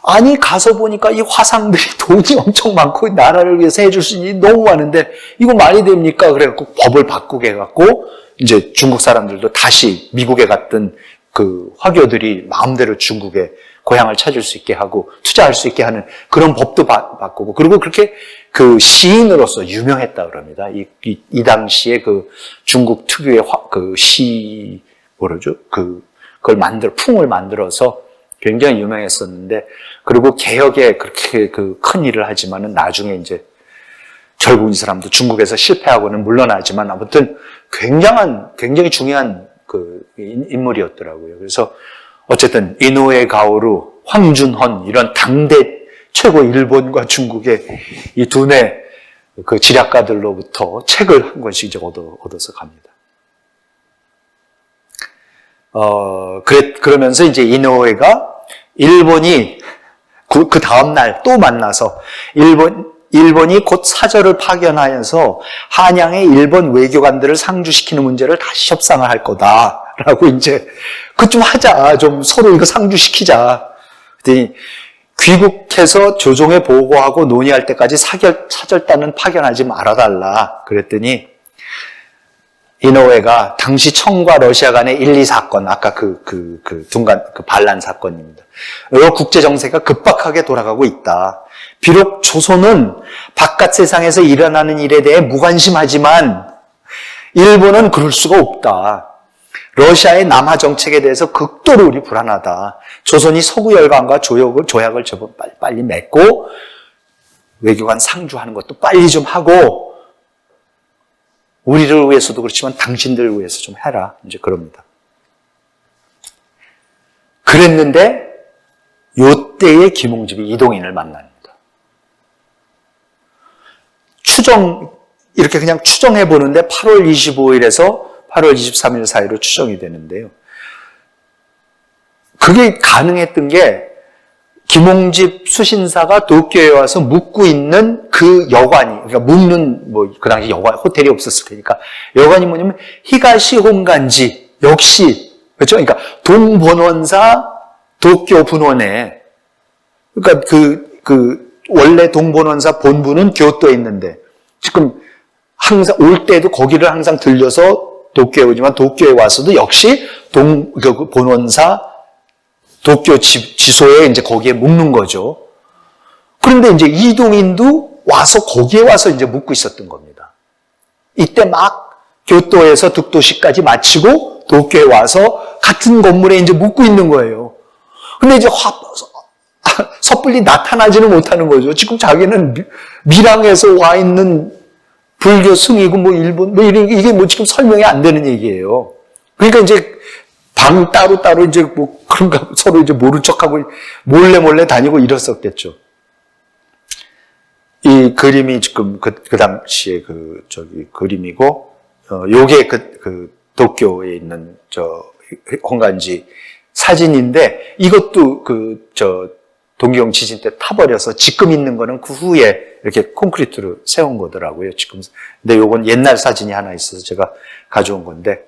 아니 가서 보니까 이 화상들이 돈이 엄청 많고 나라를 위해서 해줄 수 있는 일이 너무 많은데 이거 말이 됩니까? 그래갖고 법을 바꾸게 해갖고 이제 중국 사람들도 다시 미국에 갔던 그 화교들이 마음대로 중국에 고향을 찾을 수 있게 하고 투자할 수 있게 하는 그런 법도 바꾸고 그리고 그렇게 그 시인으로서 유명했다 그럽니다. 이 당시에 그 중국 특유의 그걸 풍을 만들어서 굉장히 유명했었는데 그리고 개혁에 그렇게 큰 일을 하지만은 나중에 이제 결국 이 사람도 중국에서 실패하고는 물러나지만 아무튼 굉장히 중요한 인물이었더라고요. 그래서 어쨌든 이노우에 가오루, 황준헌 이런 당대 최고 일본과 중국의 이 두뇌 그 지략가들로부터 책을 한 권씩 이제 얻어서 갑니다. 그러면서 이제 이노우에가 일본이 그 다음날 또 만나서 일본이 곧 사절을 파견하여서 한양의 일본 외교관들을 상주시키는 문제를 다시 협상을 할 거다라고 이제 그것 좀 하자, 좀 서로 이거 상주시키자. 그랬더니 귀국해서 조정에 보고하고 논의할 때까지 사절단은 파견하지 말아달라. 그랬더니 이노우에가 당시 청과 러시아 간의 1, 2 사건, 아까 반란 사건입니다. 여러 국제 정세가 급박하게 돌아가고 있다. 비록 조선은 바깥 세상에서 일어나는 일에 대해 무관심하지만 일본은 그럴 수가 없다. 러시아의 남하 정책에 대해서 극도로 우리 불안하다. 조선이 서구 열강과 조약을 빨리 맺고 외교관 상주하는 것도 빨리 좀 하고 우리를 위해서도 그렇지만 당신들을 위해서 좀 해라. 이제 그럽니다. 그랬는데 요때에 김홍집이 이동인을 만납니다. 이렇게 그냥 추정해 보는데 8월 25일에서 8월 23일 사이로 추정이 되는데요. 그게 가능했던 게 김홍집 수신사가 도쿄에 와서 묵고 있는 그 여관이, 그러니까 묵는 그 당시 호텔이 없었을 테니까 여관이 뭐냐면 히가시 혼간지 역시 그렇죠. 그러니까 동본원사 도쿄 분원에 그러니까 원래 동본원사 본부는 교토에 있는데 지금 항상 올 때도 거기를 항상 들려서 도쿄에 오지만 도쿄에 와서도 역시 본원사 도쿄 지소에 이제 거기에 묵는 거죠. 그런데 이제 이동인도 와서 거기에 와서 이제 묵고 있었던 겁니다. 이때 막 교토에서 득도시까지 마치고 도쿄에 와서 같은 건물에 이제 묵고 있는 거예요. 근데 이제 섣불리 나타나지는 못하는 거죠. 지금 자기는 밀양에서 와 있는 불교 승이고 일본 이게 지금 설명이 안 되는 얘기예요. 그러니까 이제 방 따로 이제 그런가 서로 이제 모른 척하고 몰래 다니고 이랬었겠죠. 이 그림이 지금 그 당시에 그림이고 요게 도쿄에 있는 honganji 사진인데 이것도 동경 지진 때 타버려서 지금 있는 거는 그 후에 이렇게 콘크리트로 세운 거더라고요. 지금. 근데 요건 옛날 사진이 하나 있어서 제가 가져온 건데.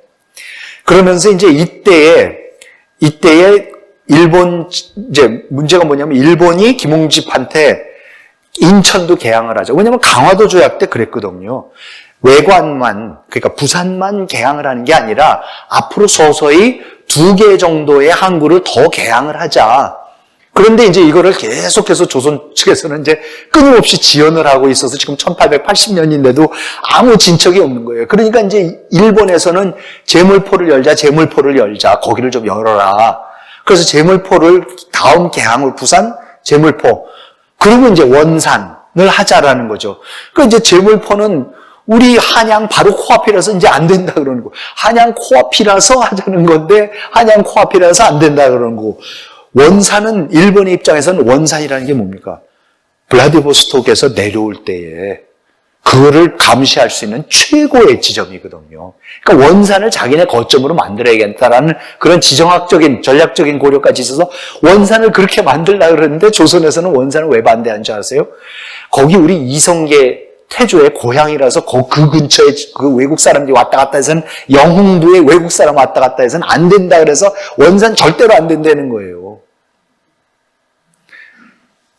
그러면서 이제 이때에 일본, 이제 문제가 뭐냐면 일본이 김홍집한테 인천도 개항을 하자. 왜냐면 강화도 조약 때 그랬거든요. 외관만, 그러니까 부산만 개항을 하는 게 아니라 앞으로 서서히 2개 정도의 항구를 더 개항을 하자. 그런데 이제 이거를 계속해서 조선 측에서는 이제 끊임없이 지연을 하고 있어서 지금 1880년인데도 아무 진척이 없는 거예요. 그러니까 이제 일본에서는 제물포를 열자, 거기를 좀 열어라. 그래서 제물포를 다음 개항을 부산, 제물포, 그리고 이제 원산을 하자라는 거죠. 그 이제 제물포는 우리 한양 바로 코앞이라서 이제 안 된다 그러는 거. 한양 코앞이라서 하자는 건데 한양 코앞이라서 안 된다 그러는 거. 원산은 일본의 입장에서는 원산이라는 게 뭡니까? 블라디보스톡에서 내려올 때에 그거를 감시할 수 있는 최고의 지점이거든요. 그러니까 원산을 자기네 거점으로 만들어야겠다라는 그런 지정학적인, 전략적인 고려까지 있어서 원산을 그렇게 만들려고 그러는데 조선에서는 원산을 왜 반대하는 줄 아세요? 거기 우리 이성계 태조의 고향이라서 그 근처에 그 외국 사람들이 왔다 갔다 해서는 영흥도에 외국 사람 왔다 갔다 해서는 안 된다 그래서 원산 절대로 안 된다는 거예요.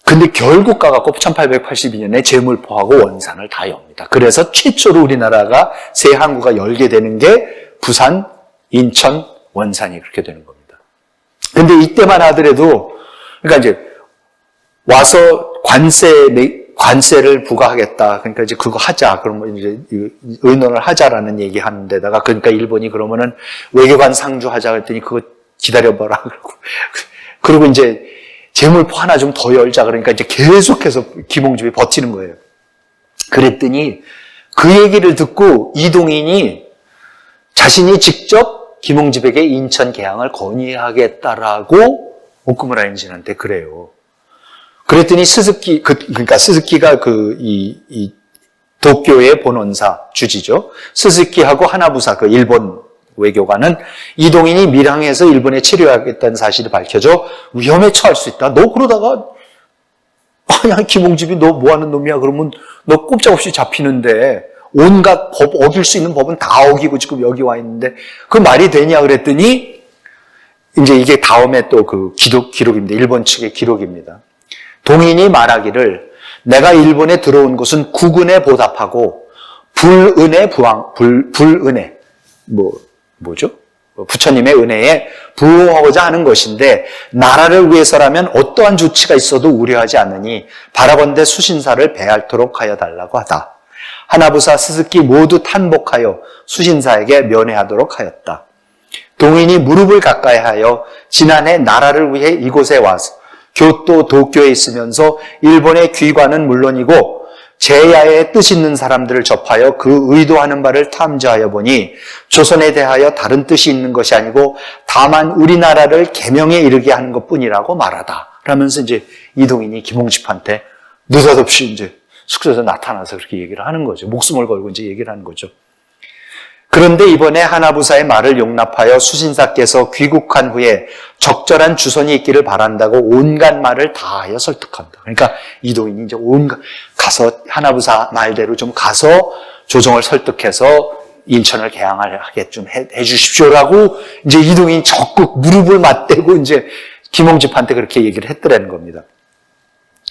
근데 결국 가갖고 1882년에 제물포하고 원산을 다 엽니다. 그래서 최초로 우리나라가 새 항구가 열게 되는 게 부산, 인천, 원산이 그렇게 되는 겁니다. 근데 이때만 하더라도, 그러니까 이제 와서 관세를 부과하겠다. 그러니까 이제 그거 하자. 그러면 이제 의논을 하자라는 얘기 하는 데다가, 그러니까 일본이 그러면은 외교관 상주하자 그랬더니 그거 기다려봐라. 그리고 이제 제물포 하나 좀 더 열자. 그러니까 이제 계속해서 김홍집이 버티는 거예요. 그랬더니 그 얘기를 듣고 이동인이 자신이 직접 김홍집에게 인천 개항을 건의하겠다라고 오쿠무라 엔진한테 그래요. 그랬더니 스즈키, 그러니까 스즈키가 이 도쿄의 본원사 주지죠. 스즈키하고 하나부사, 그 일본 외교관은 이동인이 밀항에서 일본에 치료하겠다는 사실이 밝혀져 위험에 처할 수 있다. 너 그러다가 아니 김홍집이 너 뭐하는 놈이야? 그러면 너 꼼짝없이 잡히는데 온갖 법 어길 수 있는 법은 다 어기고 지금 여기 와 있는데 그 말이 되냐 그랬더니 이제 이게 다음에 또 그 기록입니다. 일본 측의 기록입니다. 동인이 말하기를 내가 일본에 들어온 것은 국은에 보답하고 불은에 불은에 뭐죠? 부처님의 은혜에 부응하고자 하는 것인데 나라를 위해서라면 어떠한 조치가 있어도 우려하지 않으니 바라건대 수신사를 배할토록 하여 달라고 하다. 하나부사 스즈키 모두 탄복하여 수신사에게 면회하도록 하였다. 동인이 무릎을 가까이 하여 지난해 나라를 위해 이곳에 와서 교토, 도쿄에 있으면서 일본의 귀관은 물론이고 제야의 뜻 있는 사람들을 접하여 그 의도하는 바를 탐지하여 보니 조선에 대하여 다른 뜻이 있는 것이 아니고 다만 우리나라를 계명에 이르게 하는 것뿐이라고 말하다. 라면서 이제 이동인이 김홍집한테 느닷없이 이제 숙소에서 나타나서 그렇게 얘기를 하는 거죠. 목숨을 걸고 이제 얘기를 하는 거죠. 그런데 이번에 하나부사의 말을 용납하여 수신사께서 귀국한 후에 적절한 주선이 있기를 바란다고 온갖 말을 다하여 설득한다. 그러니까 이동인이 이제 가서 하나부사 말대로 좀 가서 조정을 설득해서 인천을 개항하게 좀 해주십시오라고 이제 이동인이 적극 무릎을 맞대고 이제 김홍집한테 그렇게 얘기를 했더라는 겁니다.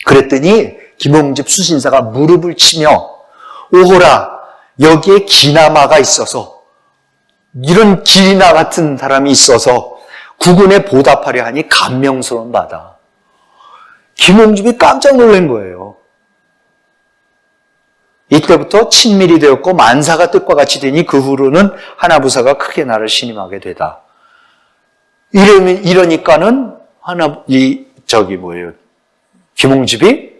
그랬더니 김홍집 수신사가 무릎을 치며 오호라 여기에 기나마가 있어서 이런 기나 같은 사람이 있어서 국은에 보답하려 하니 감명스러운 바다. 김홍집이 깜짝 놀란 거예요. 이때부터 친밀이 되었고 만사가 뜻과 같이 되니 그 후로는 하나부사가 크게 나를 신임하게 되다. 이러니까는 김홍집이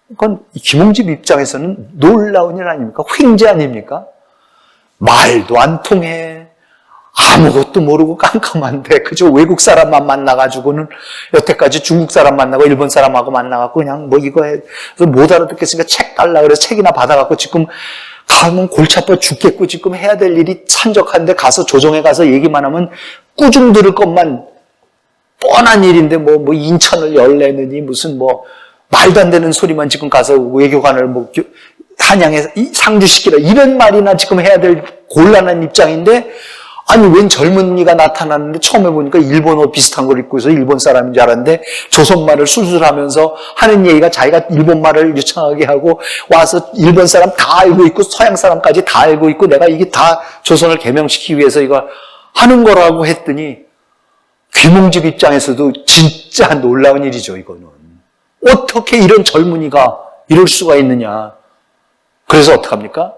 그건 김홍집 입장에서는 놀라운 일 아닙니까? 횡재 아닙니까? 말도 안 통해. 아무것도 모르고 깜깜한데 그저 외국 사람만 만나가지고는 여태까지 중국 사람 만나고 일본 사람하고 만나갖고 그냥 뭐 이거 해서 못 알아듣겠으니까 책 달라 그래서 책이나 받아갖고 지금 가면 골치 아파 죽겠고 지금 해야 될 일이 산적한데 가서 조정에 가서 얘기만 하면 꾸중 들을 것만 뻔한 일인데 뭐 인천을 열내느니 무슨 말도 안 되는 소리만 지금 가서 외교관을 한양에 상주시키라 이런 말이나 지금 해야 될 곤란한 입장인데 아니 웬 젊은이가 나타났는데 처음에 보니까 일본어 비슷한 걸 입고 있어 일본 사람인 줄 알았는데 조선말을 술술하면서 하는 얘기가 자기가 일본말을 유창하게 하고 와서 일본 사람 다 알고 있고 서양 사람까지 다 알고 있고 내가 이게 다 조선을 개명시키기 위해서 이거 하는 거라고 했더니 김홍집 입장에서도 진짜 놀라운 일이죠 이거는. 어떻게 이런 젊은이가 이럴 수가 있느냐. 그래서 어떡합니까?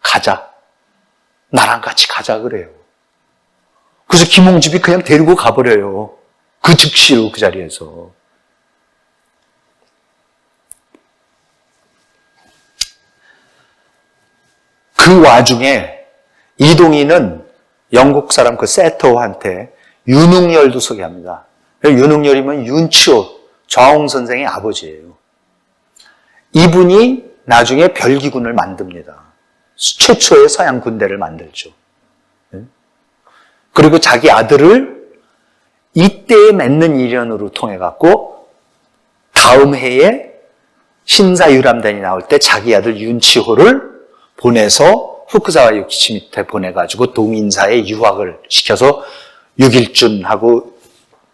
가자. 나랑 같이 가자 그래요. 그래서 김홍집이 그냥 데리고 가버려요. 그 즉시로 그 자리에서. 그 와중에 이동희는 영국 사람 그 세터한테 윤흥열도 소개합니다. 윤흥열이면 윤치호 좌홍 선생의 아버지예요. 이분이 나중에 별기군을 만듭니다. 최초의 서양 군대를 만들죠. 그리고 자기 아들을 이때에 맺는 인연으로 통해 갖고 다음 해에 신사유람단이 나올 때 자기 아들 윤치호를 보내서 후쿠사와 요시미테 보내가지고 동인사에 유학을 시켜서 육일준하고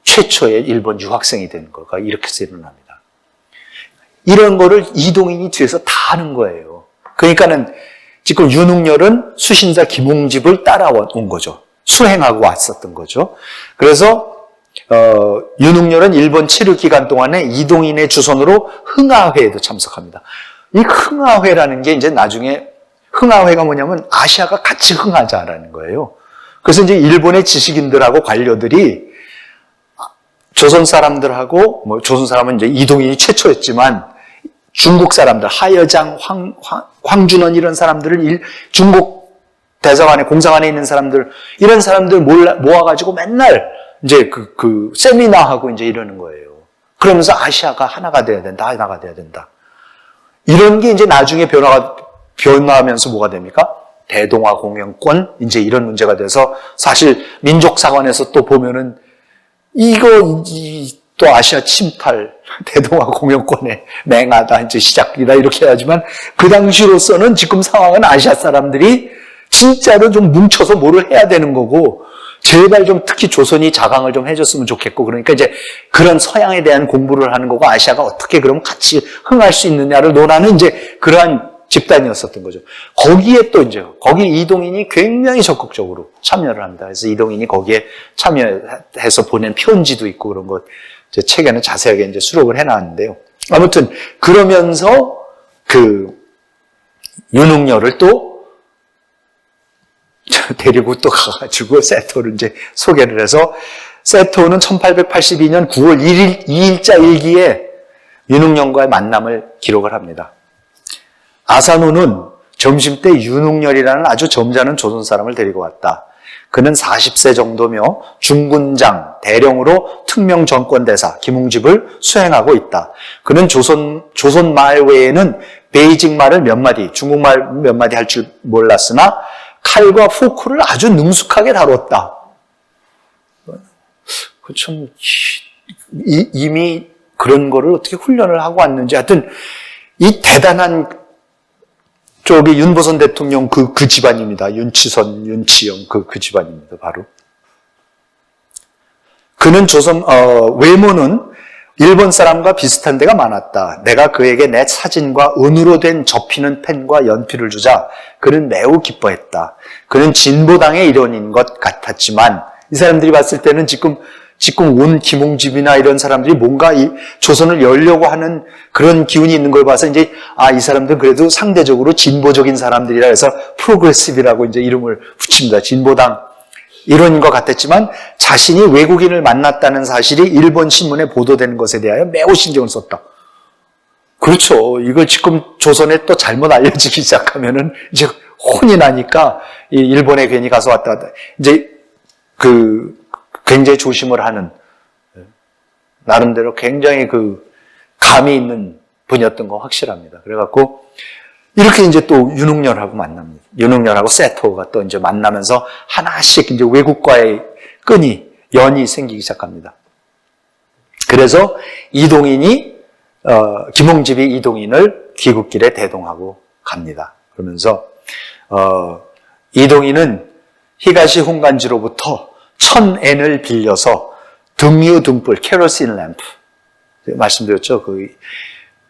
최초의 일본 유학생이 되는 거가 이렇게 해서 일어납니다. 이런 거를 이동인이 뒤에서 다 하는 거예요. 그러니까는 지금 윤웅열은 수신사 김홍집을 따라온 거죠. 수행하고 왔었던 거죠. 그래서 윤웅열은 일본 체류 기간 동안에 이동인의 주선으로 흥하회에도 참석합니다. 이 흥하회라는 게 이제 나중에 흥하회가 뭐냐면 아시아가 같이 흥하자라는 거예요. 그래서 이제 일본의 지식인들하고 관료들이 조선 사람들하고 조선 사람은 이제 이동인이 최초였지만 중국 사람들 하여장, 황준원 이런 사람들을 중국 대사관에 공사관에 있는 사람들 이런 사람들 모아가지고 맨날 이제 그 세미나하고 이제 이러는 거예요. 그러면서 아시아가 하나가 돼야 된다, 하나가 돼야 된다. 이런 게 이제 나중에 변화하면서 뭐가 됩니까? 대동아 공영권 이제 이런 문제가 돼서 사실 민족사관에서 또 보면은 또 아시아 침탈 대동아 공영권에 맹하다 이제 시작이다 이렇게 하지만 그 당시로서는 지금 상황은 아시아 사람들이 진짜로 좀 뭉쳐서 뭐를 해야 되는 거고 제발 좀 특히 조선이 자강을 좀 해줬으면 좋겠고 그러니까 이제 그런 서양에 대한 공부를 하는 거고 아시아가 어떻게 그럼 같이 흥할 수 있느냐를 논하는 이제 그러한 집단이었었던 거죠. 거기에 또 이제 거기 이동인이 굉장히 적극적으로 참여를 합니다. 그래서 이동인이 거기에 참여해서 보낸 편지도 있고 그런 거 제 책에는 자세하게 이제 수록을 해놨는데요. 아무튼 그러면서 그 윤웅열을 또 데리고 또 가가지고 세토를 이제 소개를 해서 세토는 1882년 9월 2일자 일기에 윤웅열과의 만남을 기록을 합니다. 아사노는 점심때 윤웅열이라는 아주 점잖은 조선 사람을 데리고 왔다. 그는 40세 정도며 중군장, 대령으로 특명 정권대사 김웅집을 수행하고 있다. 그는 조선 말 외에는 베이징 말을 몇 마디, 중국말 몇 마디 할 줄 몰랐으나 칼과 포크를 아주 능숙하게 다뤘다. 참 이미 그런 거를 어떻게 훈련을 하고 왔는지 하여튼 이 대단한 저기 윤보선 대통령 그 집안입니다. 윤치선, 윤치영 그 집안입니다. 바로. 그는 외모는 일본 사람과 비슷한 데가 많았다. 내가 그에게 내 사진과 은으로 된 접히는 펜과 연필을 주자 그는 매우 기뻐했다. 그는 진보당의 일원인 것 같았지만 이 사람들이 봤을 때는 지금 온 김홍집이나 이런 사람들이 뭔가 이 조선을 열려고 하는 그런 기운이 있는 걸 봐서 이제 이 사람들은 그래도 상대적으로 진보적인 사람들이라 해서 프로그레시브라고 이제 이름을 붙입니다. 진보당 이런 것 같았지만 자신이 외국인을 만났다는 사실이 일본 신문에 보도되는 것에 대하여 매우 신경을 썼다. 그렇죠. 이거 지금 조선에 또 잘못 알려지기 시작하면은 이제 혼이 나니까 일본에 괜히 가서 왔다 갔다. 이제 굉장히 조심을 하는 나름대로 굉장히 감이 있는 분이었던 거 확실합니다. 그래갖고 이렇게 이제 또 윤웅열하고 만납니다. 윤웅열하고 세토가 또 이제 만나면서 하나씩 이제 외국과의 연이 생기기 시작합니다. 그래서 이동인이 김홍집이 이동인을 귀국길에 대동하고 갑니다. 그러면서 이동인은 히가시 홍간지로부터 1000엔을 빌려서 등유등불, 캐로신 램프 말씀드렸죠.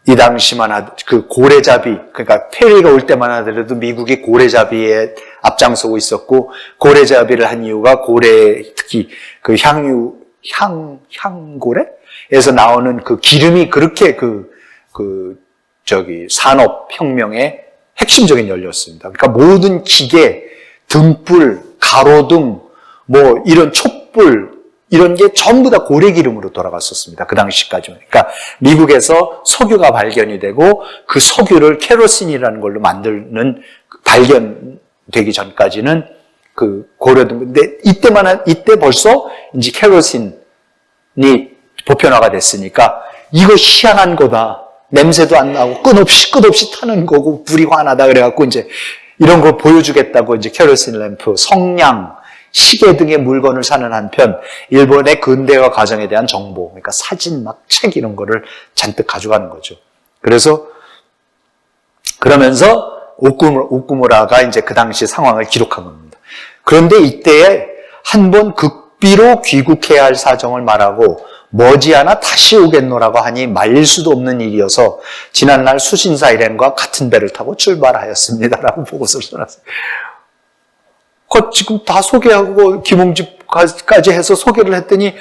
이 당시만 고래잡이, 그러니까 페리가 올 때만 하더라도 미국이 고래잡이에 앞장서고 있었고 고래잡이를 한 이유가 특히 향고래에서 나오는 기름이 그렇게 산업혁명의 핵심적인 연료였습니다. 그러니까 모든 기계, 등불, 가로등, 이런 촛불, 이런 게 전부 다 고래기름으로 돌아갔었습니다. 그 당시까지는. 그러니까 미국에서 석유가 발견이 되고 그 석유를 케로신이라는 걸로 만드는 발견되기 전까지는 고래등. 근데 이때 벌써 이제 케로신이 보편화가 됐으니까 이거 희한한 거다. 냄새도 안 나고 끝없이 타는 거고 불이 환하다 그래갖고 이제 이런 거 보여주겠다고 이제 케로신 램프, 성냥, 시계 등의 물건을 사는 한편 일본의 근대화 과정에 대한 정보, 그러니까 사진, 막 책 이런 거를 잔뜩 가져가는 거죠. 그러면서 오쿠무라가 이제 그 당시 상황을 기록한 겁니다. 그런데 이때에 한 번 극비로 귀국해야 할 사정을 말하고 머지않아 다시 오겠노라고 하니 말릴 수도 없는 일이어서 지난날 수신사 일행과 같은 배를 타고 출발하였습니다라고 보고서를 써놨어요. 지금 다 소개하고 김홍집까지 해서 소개를 했더니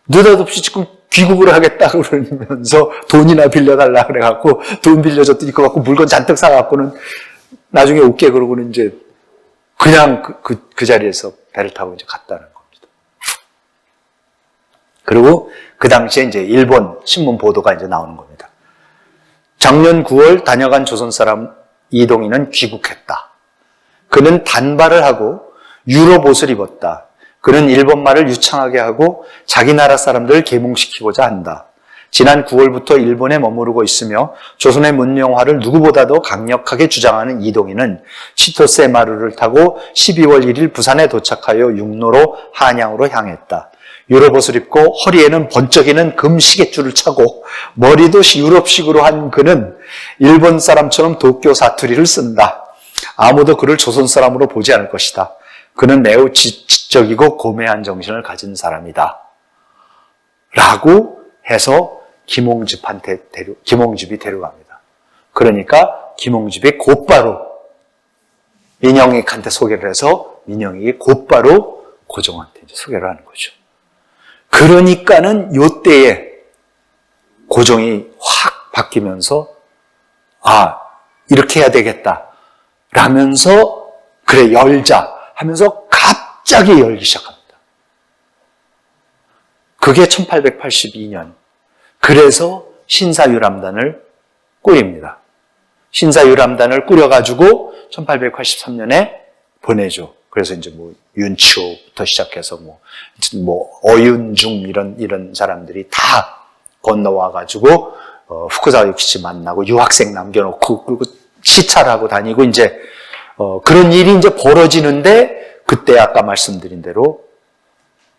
느닷없이 지금 귀국을 하겠다고 그러면서 돈이나 빌려달라 그래갖고 돈 빌려줬더니 그거 갖고 물건 잔뜩 사갖고는 나중에 올게 그러고는 이제 그냥 그 자리에서 배를 타고 이제 갔다는 겁니다. 그리고 그 당시에 이제 일본 신문 보도가 이제 나오는 겁니다. 작년 9월 다녀간 조선 사람 이동희는 귀국했다. 그는 단발을 하고 유럽 옷을 입었다. 그는 일본말을 유창하게 하고 자기 나라 사람들을 계몽시키고자 한다. 지난 9월부터 일본에 머무르고 있으며 조선의 문명화를 누구보다도 강력하게 주장하는 이동희는 치토세 마루를 타고 12월 1일 부산에 도착하여 육로로 한양으로 향했다. 유럽 옷을 입고 허리에는 번쩍이는 금 시계줄을 차고 머리도 유럽식으로 한 그는 일본 사람처럼 도쿄 사투리를 쓴다. 아무도 그를 조선 사람으로 보지 않을 것이다. 그는 매우 지적이고 고매한 정신을 가진 사람이다. 라고 해서 김홍집이 데려갑니다. 그러니까 김홍집이 곧바로 민영익한테 소개를 해서 민영익이 곧바로 고종한테 이제 소개를 하는 거죠. 그러니까는 요때에 고종이 확 바뀌면서 이렇게 해야 되겠다 라면서 그래 열자 하면서 갑자기 열기 시작합니다. 그게 1882년. 그래서 신사유람단을 꾸립니다. 신사유람단을 꾸려가지고 1883년에 보내죠. 그래서 이제 윤치호부터 시작해서 어윤중 이런 사람들이 다 건너와가지고 후쿠사와 유키치 만나고 유학생 남겨놓고 그리고 시찰을 하고 다니고 이제 그런 일이 이제 벌어지는데 그때 아까 말씀드린 대로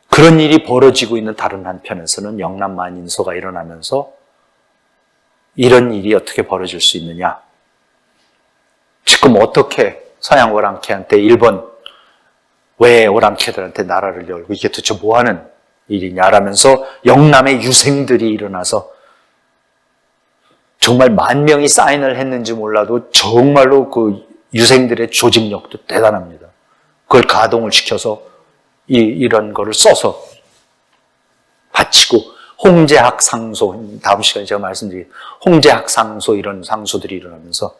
그런 일이 벌어지고 있는 다른 한편에서는 영남 만인소가 일어나면서 이런 일이 어떻게 벌어질 수 있느냐? 지금 어떻게 서양 오랑캐한테 일본 왜 오랑캐들한테 나라를 열고 이게 도대체 뭐하는 일이냐라면서 영남의 유생들이 일어나서 정말 10,000명이 사인을 했는지 몰라도 정말로 그 유생들의 조직력도 대단합니다. 그걸 가동을 시켜서 이런 거를 써서 바치고 홍제학 상소, 다음 시간에 제가 말씀드린 홍제학 상소 이런 상소들이 일어나면서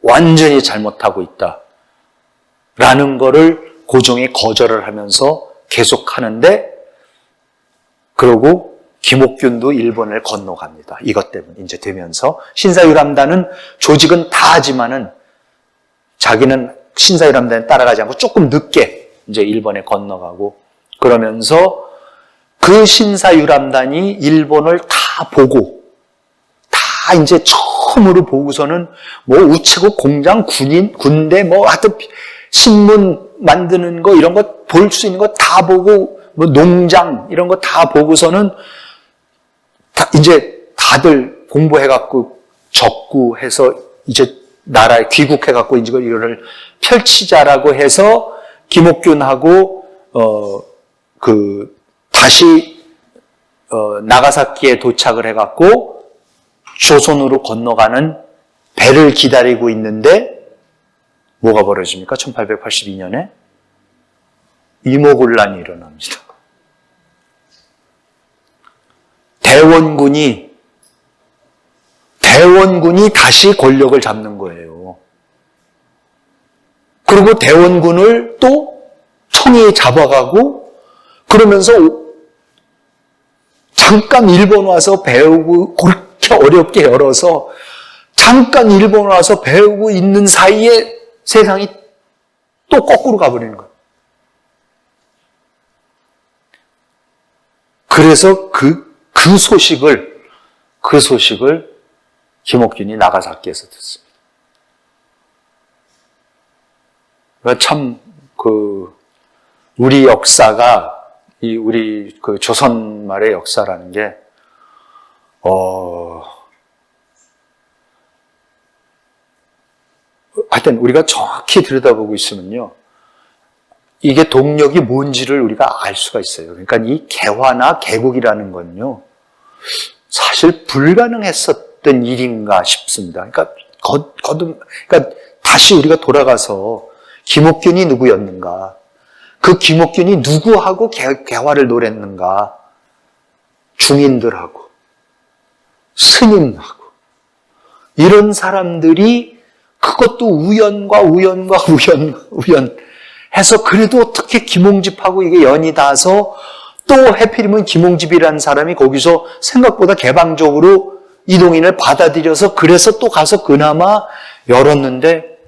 완전히 잘못하고 있다라는 거를 고종이 거절을 하면서 계속 하는데 그러고 김옥균도 일본을 건너갑니다. 이것 때문에 이제 되면서 신사유람단은 조직은 다 하지만은 자기는 신사유람단에 따라가지 않고 조금 늦게 이제 일본에 건너가고 그러면서 그 신사유람단이 일본을 다 보고 다 이제 처음으로 보고서는 우체국 공장 군대 하여튼 신문 만드는 거 이런 거 볼 수 있는 거 다 보고 농장 이런 거 다 보고서는 이제 다들 공부해갖고 적고 해서 이제 나라에 귀국해갖고 이제 이거를 펼치자라고 해서 김옥균하고 다시 나가사키에 도착을 해갖고 조선으로 건너가는 배를 기다리고 있는데 뭐가 벌어집니까? 1882년에 이모군란이 일어납니다. 대원군이 다시 권력을 잡는 거예요. 그리고 대원군을 또 총이 잡아가고 그러면서 잠깐 일본 와서 배우고 그렇게 어렵게 열어서 잠깐 일본 와서 배우고 있는 사이에 세상이 또 거꾸로 가버리는 거예요. 그래서 그 소식을 김옥균이 나가사키에서 듣습니다. 참, 우리 역사가, 우리 조선 말의 역사라는 게, 하여튼 우리가 정확히 들여다보고 있으면요, 이게 동력이 뭔지를 우리가 알 수가 있어요. 그러니까 이 개화나 개국이라는 건요, 사실 불가능했었던 일인가 싶습니다. 그러니까 그러니까 다시 우리가 돌아가서 김옥균이 누구였는가, 그 김옥균이 누구하고 개화를 노랬는가, 중인들하고 스님하고 이런 사람들이 그것도 우연과 우연 해서 그래도 어떻게 김홍집하고 이게 연이 닿아서 또 해필이면 김홍집이라는 사람이 거기서 생각보다 개방적으로 이동인을 받아들여서 그래서 또 가서 그나마 열었는데,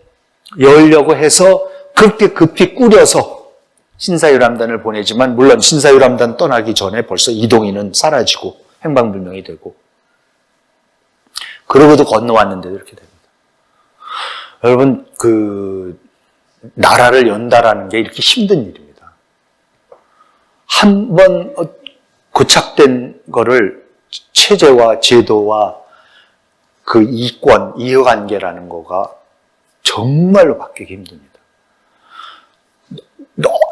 열려고 해서 그렇게 급히 꾸려서 신사유람단을 보내지만, 물론 신사유람단 떠나기 전에 벌써 이동인은 사라지고 행방불명이 되고, 그러고도 건너왔는데도 이렇게 됩니다. 여러분, 나라를 연다라는 게 이렇게 힘든 일입니다. 한번 고착된 거를 체제와 제도와 그 이권, 이해관계라는 거가 정말로 바뀌기 힘듭니다.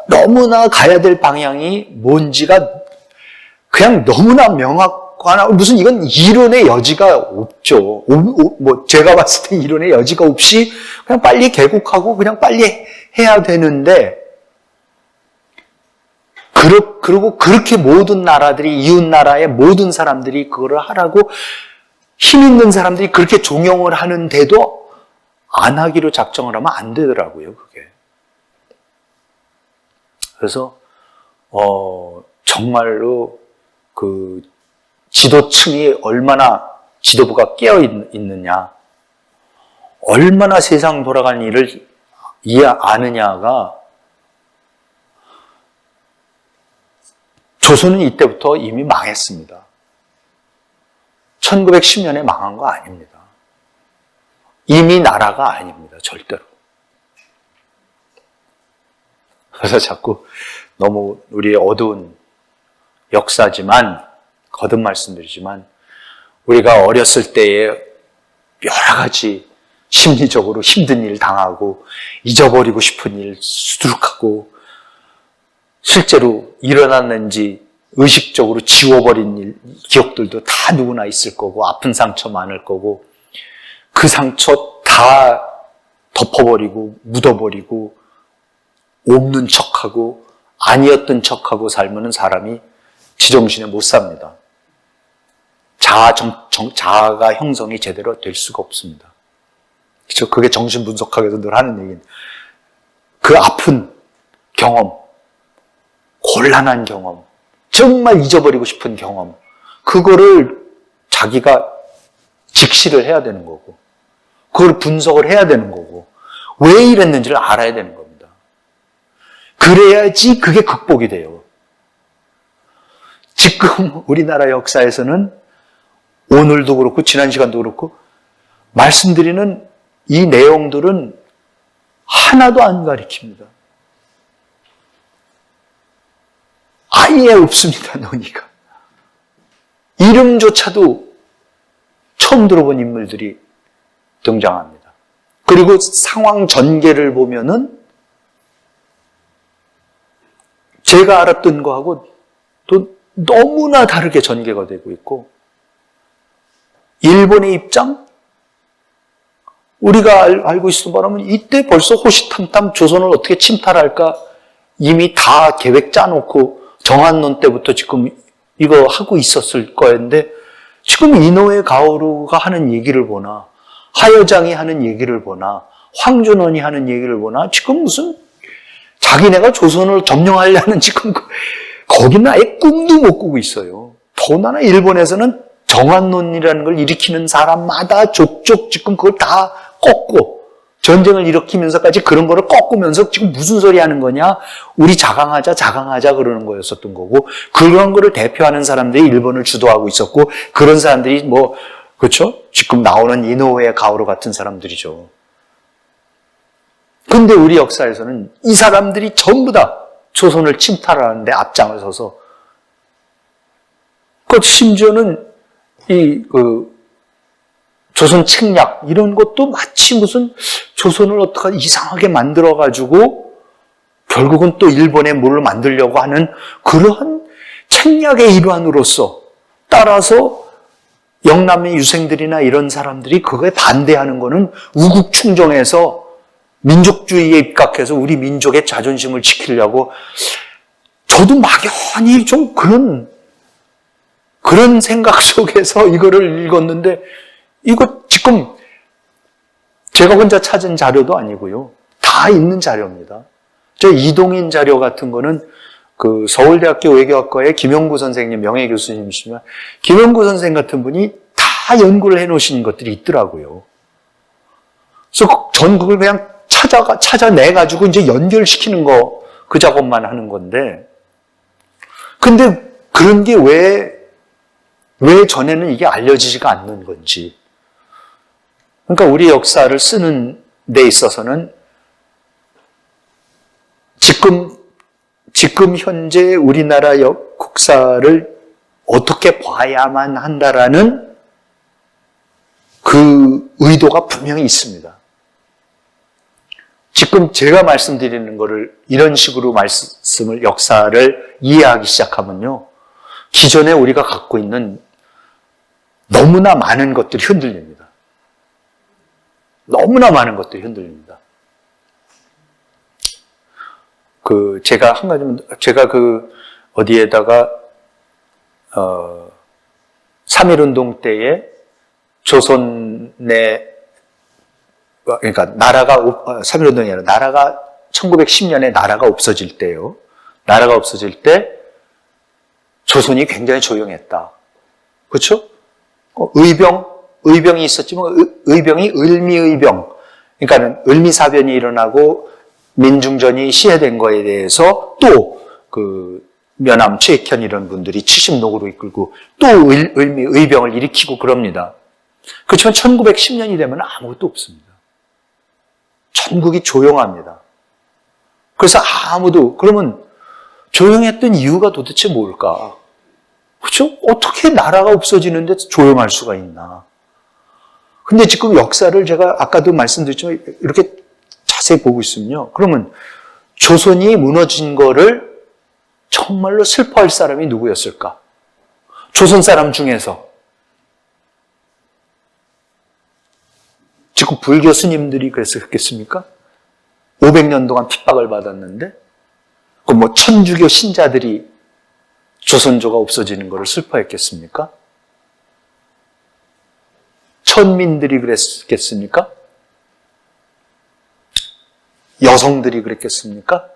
너무나 가야 될 방향이 뭔지가 그냥 너무나 명확하나, 무슨 이건 이론의 여지가 없죠. 제가 봤을 때 이론의 여지가 없이 그냥 빨리 개국하고 그냥 빨리 해야 되는데, 그리고 그렇게 모든 나라들이, 이웃 나라의 모든 사람들이 그거를 하라고 힘 있는 사람들이 그렇게 종용을 하는데도 안 하기로 작정을 하면 안 되더라고요, 그게. 그래서, 정말로 지도층이 얼마나 지도부가 깨어 있느냐, 얼마나 세상 돌아가는 일을 아느냐가, 조선은 이때부터 이미 망했습니다. 1910년에 망한 거 아닙니다. 이미 나라가 아닙니다, 절대로. 그래서 자꾸 너무 우리의 어두운 역사지만, 거듭 말씀드리지만, 우리가 어렸을 때에 여러 가지 심리적으로 힘든 일 당하고 잊어버리고 싶은 일 수두룩하고 실제로 일어났는지 의식적으로 지워버린 일, 기억들도 다 누구나 있을 거고, 아픈 상처 많을 거고, 그 상처 다 덮어버리고 묻어버리고 없는 척하고 아니었던 척하고 살면 사람이 지정신에 못 삽니다. 자아가 형성이 제대로 될 수가 없습니다. 그렇죠? 그게 정신분석학에서 늘 하는 얘기입니다. 그 아픈 경험, 곤란한 경험, 정말 잊어버리고 싶은 경험, 그거를 자기가 직시를 해야 되는 거고, 그걸 분석을 해야 되는 거고, 왜 이랬는지를 알아야 되는 겁니다. 그래야지 그게 극복이 돼요. 지금 우리나라 역사에서는 오늘도 그렇고 지난 시간도 그렇고 말씀드리는 이 내용들은 하나도 안 가리킵니다. 아예 없습니다, 논의가. 이름조차도 처음 들어본 인물들이 등장합니다. 그리고 상황 전개를 보면은 제가 알았던 거하고 또 너무나 다르게 전개가 되고 있고, 일본의 입장? 우리가 알고 있었던 바람은 이때 벌써 호시탐탐 조선을 어떻게 침탈할까 이미 다 계획 짜놓고 정한론 때부터 지금 이거 하고 있었을 거였는데, 지금 이노에 가오루가 하는 얘기를 보나, 하여장이 하는 얘기를 보나, 황준원이 하는 얘기를 보나, 지금 무슨 자기네가 조선을 점령하려는 지금 거기는 아예 꿈도 못 꾸고 있어요. 더구나 일본에서는 정한론이라는 걸 일으키는 사람마다 족족 지금 그걸 다 꺾고, 전쟁을 일으키면서까지 그런 거를 꺾으면서 지금 무슨 소리 하는 거냐, 우리 자강하자 그러는 거였었던 거고, 그런 거를 대표하는 사람들이 일본을 주도하고 있었고, 그런 사람들이 뭐 그렇죠? 지금 나오는 이노우에 가오루 같은 사람들이죠. 근데 우리 역사에서는 이 사람들이 전부 다 조선을 침탈하는데 앞장을 서서, 심지어는 조선 책략 이런 것도 마치 무슨 조선을 어떻게 이상하게 만들어가지고 결국은 또 일본에 뭘 만들려고 하는 그러한 책략의 일환으로서, 따라서 영남의 유생들이나 이런 사람들이 그거에 반대하는 거는 우국충정해서 민족주의에 입각해서 우리 민족의 자존심을 지키려고, 저도 막연히 좀 그런 생각 속에서 이거를 읽었는데, 이거 지금 제가 혼자 찾은 자료도 아니고요. 다 있는 자료입니다. 저 이동인 자료 같은 거는 그 서울대학교 외교학과의 김영구 선생님, 명예 교수님이시지만, 김영구 선생님 같은 분이 다 연구를 해 놓으신 것들이 있더라고요. 그래서 전 그걸 그냥 찾아내가지고 이제 연결시키는 거, 그 작업만 하는 건데, 근데 그런 게 왜 전에는 이게 알려지지가 않는 건지. 그러니까 우리 역사를 쓰는 데 있어서는 지금 현재 우리나라 국사를 어떻게 봐야만 한다라는 그 의도가 분명히 있습니다. 지금 제가 말씀드리는 거를 이런 식으로 역사를 이해하기 시작하면요, 기존에 우리가 갖고 있는 너무나 많은 것들이 흔들립니다. 너무나 많은 것들이 흔들립니다. 제가 한 가지만, 제가 어디에다가, 3.1운동 때에 조선의, 그러니까 3.1운동이 아니라 나라가 1910년에 나라가 없어질 때요. 나라가 없어질 때 조선이 굉장히 조용했다. 그렇죠? 의병이 있었지만 의병이 을미의병, 그러니까는 을미사변이 일어나고 민중전이 시해된 거에 대해서 또 면함, 최익현 이런 분들이 70노구로 이끌고 또 을미의병을 일으키고 그럽니다. 그렇지만 1910년이 되면 아무것도 없습니다. 전국이 조용합니다. 그래서 그러면 조용했던 이유가 도대체 뭘까? 그렇죠? 어떻게 나라가 없어지는데 조용할 수가 있나? 근데 지금 역사를 제가 아까도 말씀드렸지만 이렇게 자세히 보고 있으면요, 그러면 조선이 무너진 거를 정말로 슬퍼할 사람이 누구였을까? 조선 사람 중에서 지금 불교 스님들이 그랬겠습니까? 500년 동안 핍박을 받았는데, 천주교 신자들이 조선조가 없어지는 것을 슬퍼했겠습니까? 천민들이 그랬겠습니까? 여성들이 그랬겠습니까?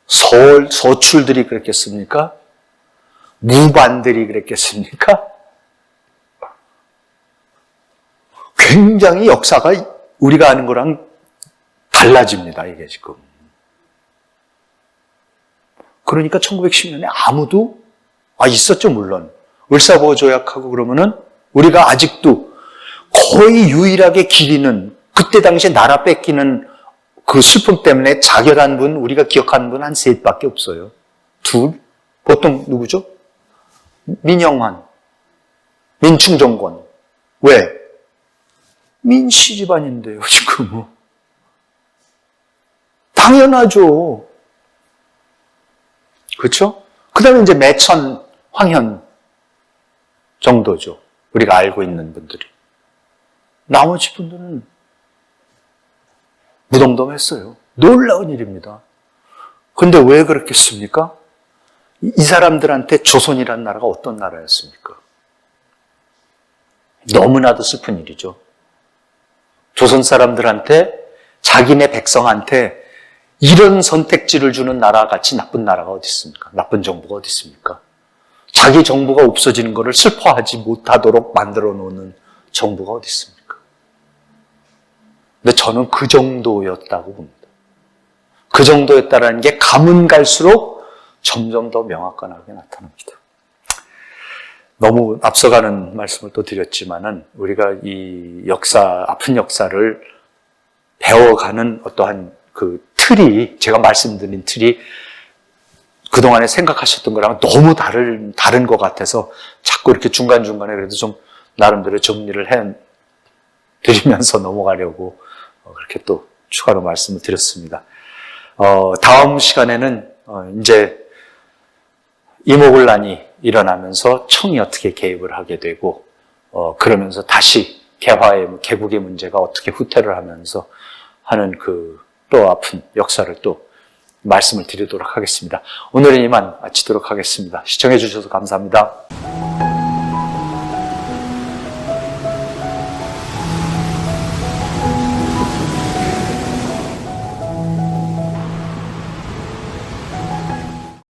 서출들이 그랬겠습니까? 무반들이 그랬겠습니까? 굉장히 역사가 우리가 아는 거랑 달라집니다, 이게 지금. 그러니까 1910년에 아무도, 있었죠, 물론. 을사보조약하고 그러면은 우리가 아직도 거의 유일하게 기리는, 그때 당시에 나라 뺏기는 그 슬픔 때문에 자결한 분, 우리가 기억하는 분 한 셋밖에 없어요. 둘? 보통 누구죠? 민영환, 민충정권. 왜? 민씨 집안인데요, 지금. 당연하죠. 그렇죠? 그 다음에 이제 매천, 황현 정도죠. 우리가 알고 있는 분들이. 나머지 분들은 무덤덤했어요. 놀라운 일입니다. 근데 왜 그렇겠습니까? 이 사람들한테 조선이라는 나라가 어떤 나라였습니까? 너무나도 슬픈 일이죠. 조선 사람들한테, 자기네 백성한테 이런 선택지를 주는 나라같이 나쁜 나라가 어디 있습니까? 나쁜 정부가 어디 있습니까? 자기 정부가 없어지는 것을 슬퍼하지 못하도록 만들어 놓는 정부가 어디 있습니까? 근데 저는 그 정도였다고 봅니다. 그 정도였다라는 게 가면 갈수록 점점 더 명확하게 나타납니다. 너무 앞서가는 말씀을 또 드렸지만은 우리가 이 아픈 역사를 배워가는 어떠한 그 틀이, 제가 말씀드린 틀이 그동안에 생각하셨던 거랑 너무 다른 것 같아서 자꾸 이렇게 중간중간에 그래도 좀 나름대로 정리를 해 드리면서 넘어가려고 그렇게 또 추가로 말씀을 드렸습니다. 다음 시간에는 이제 이모군란이 일어나면서 청이 어떻게 개입을 하게 되고 그러면서 다시 개국의 문제가 어떻게 후퇴를 하면서 하는 그 또 아픈 역사를 또 말씀을 드리도록 하겠습니다. 오늘은 이만 마치도록 하겠습니다. 시청해 주셔서 감사합니다.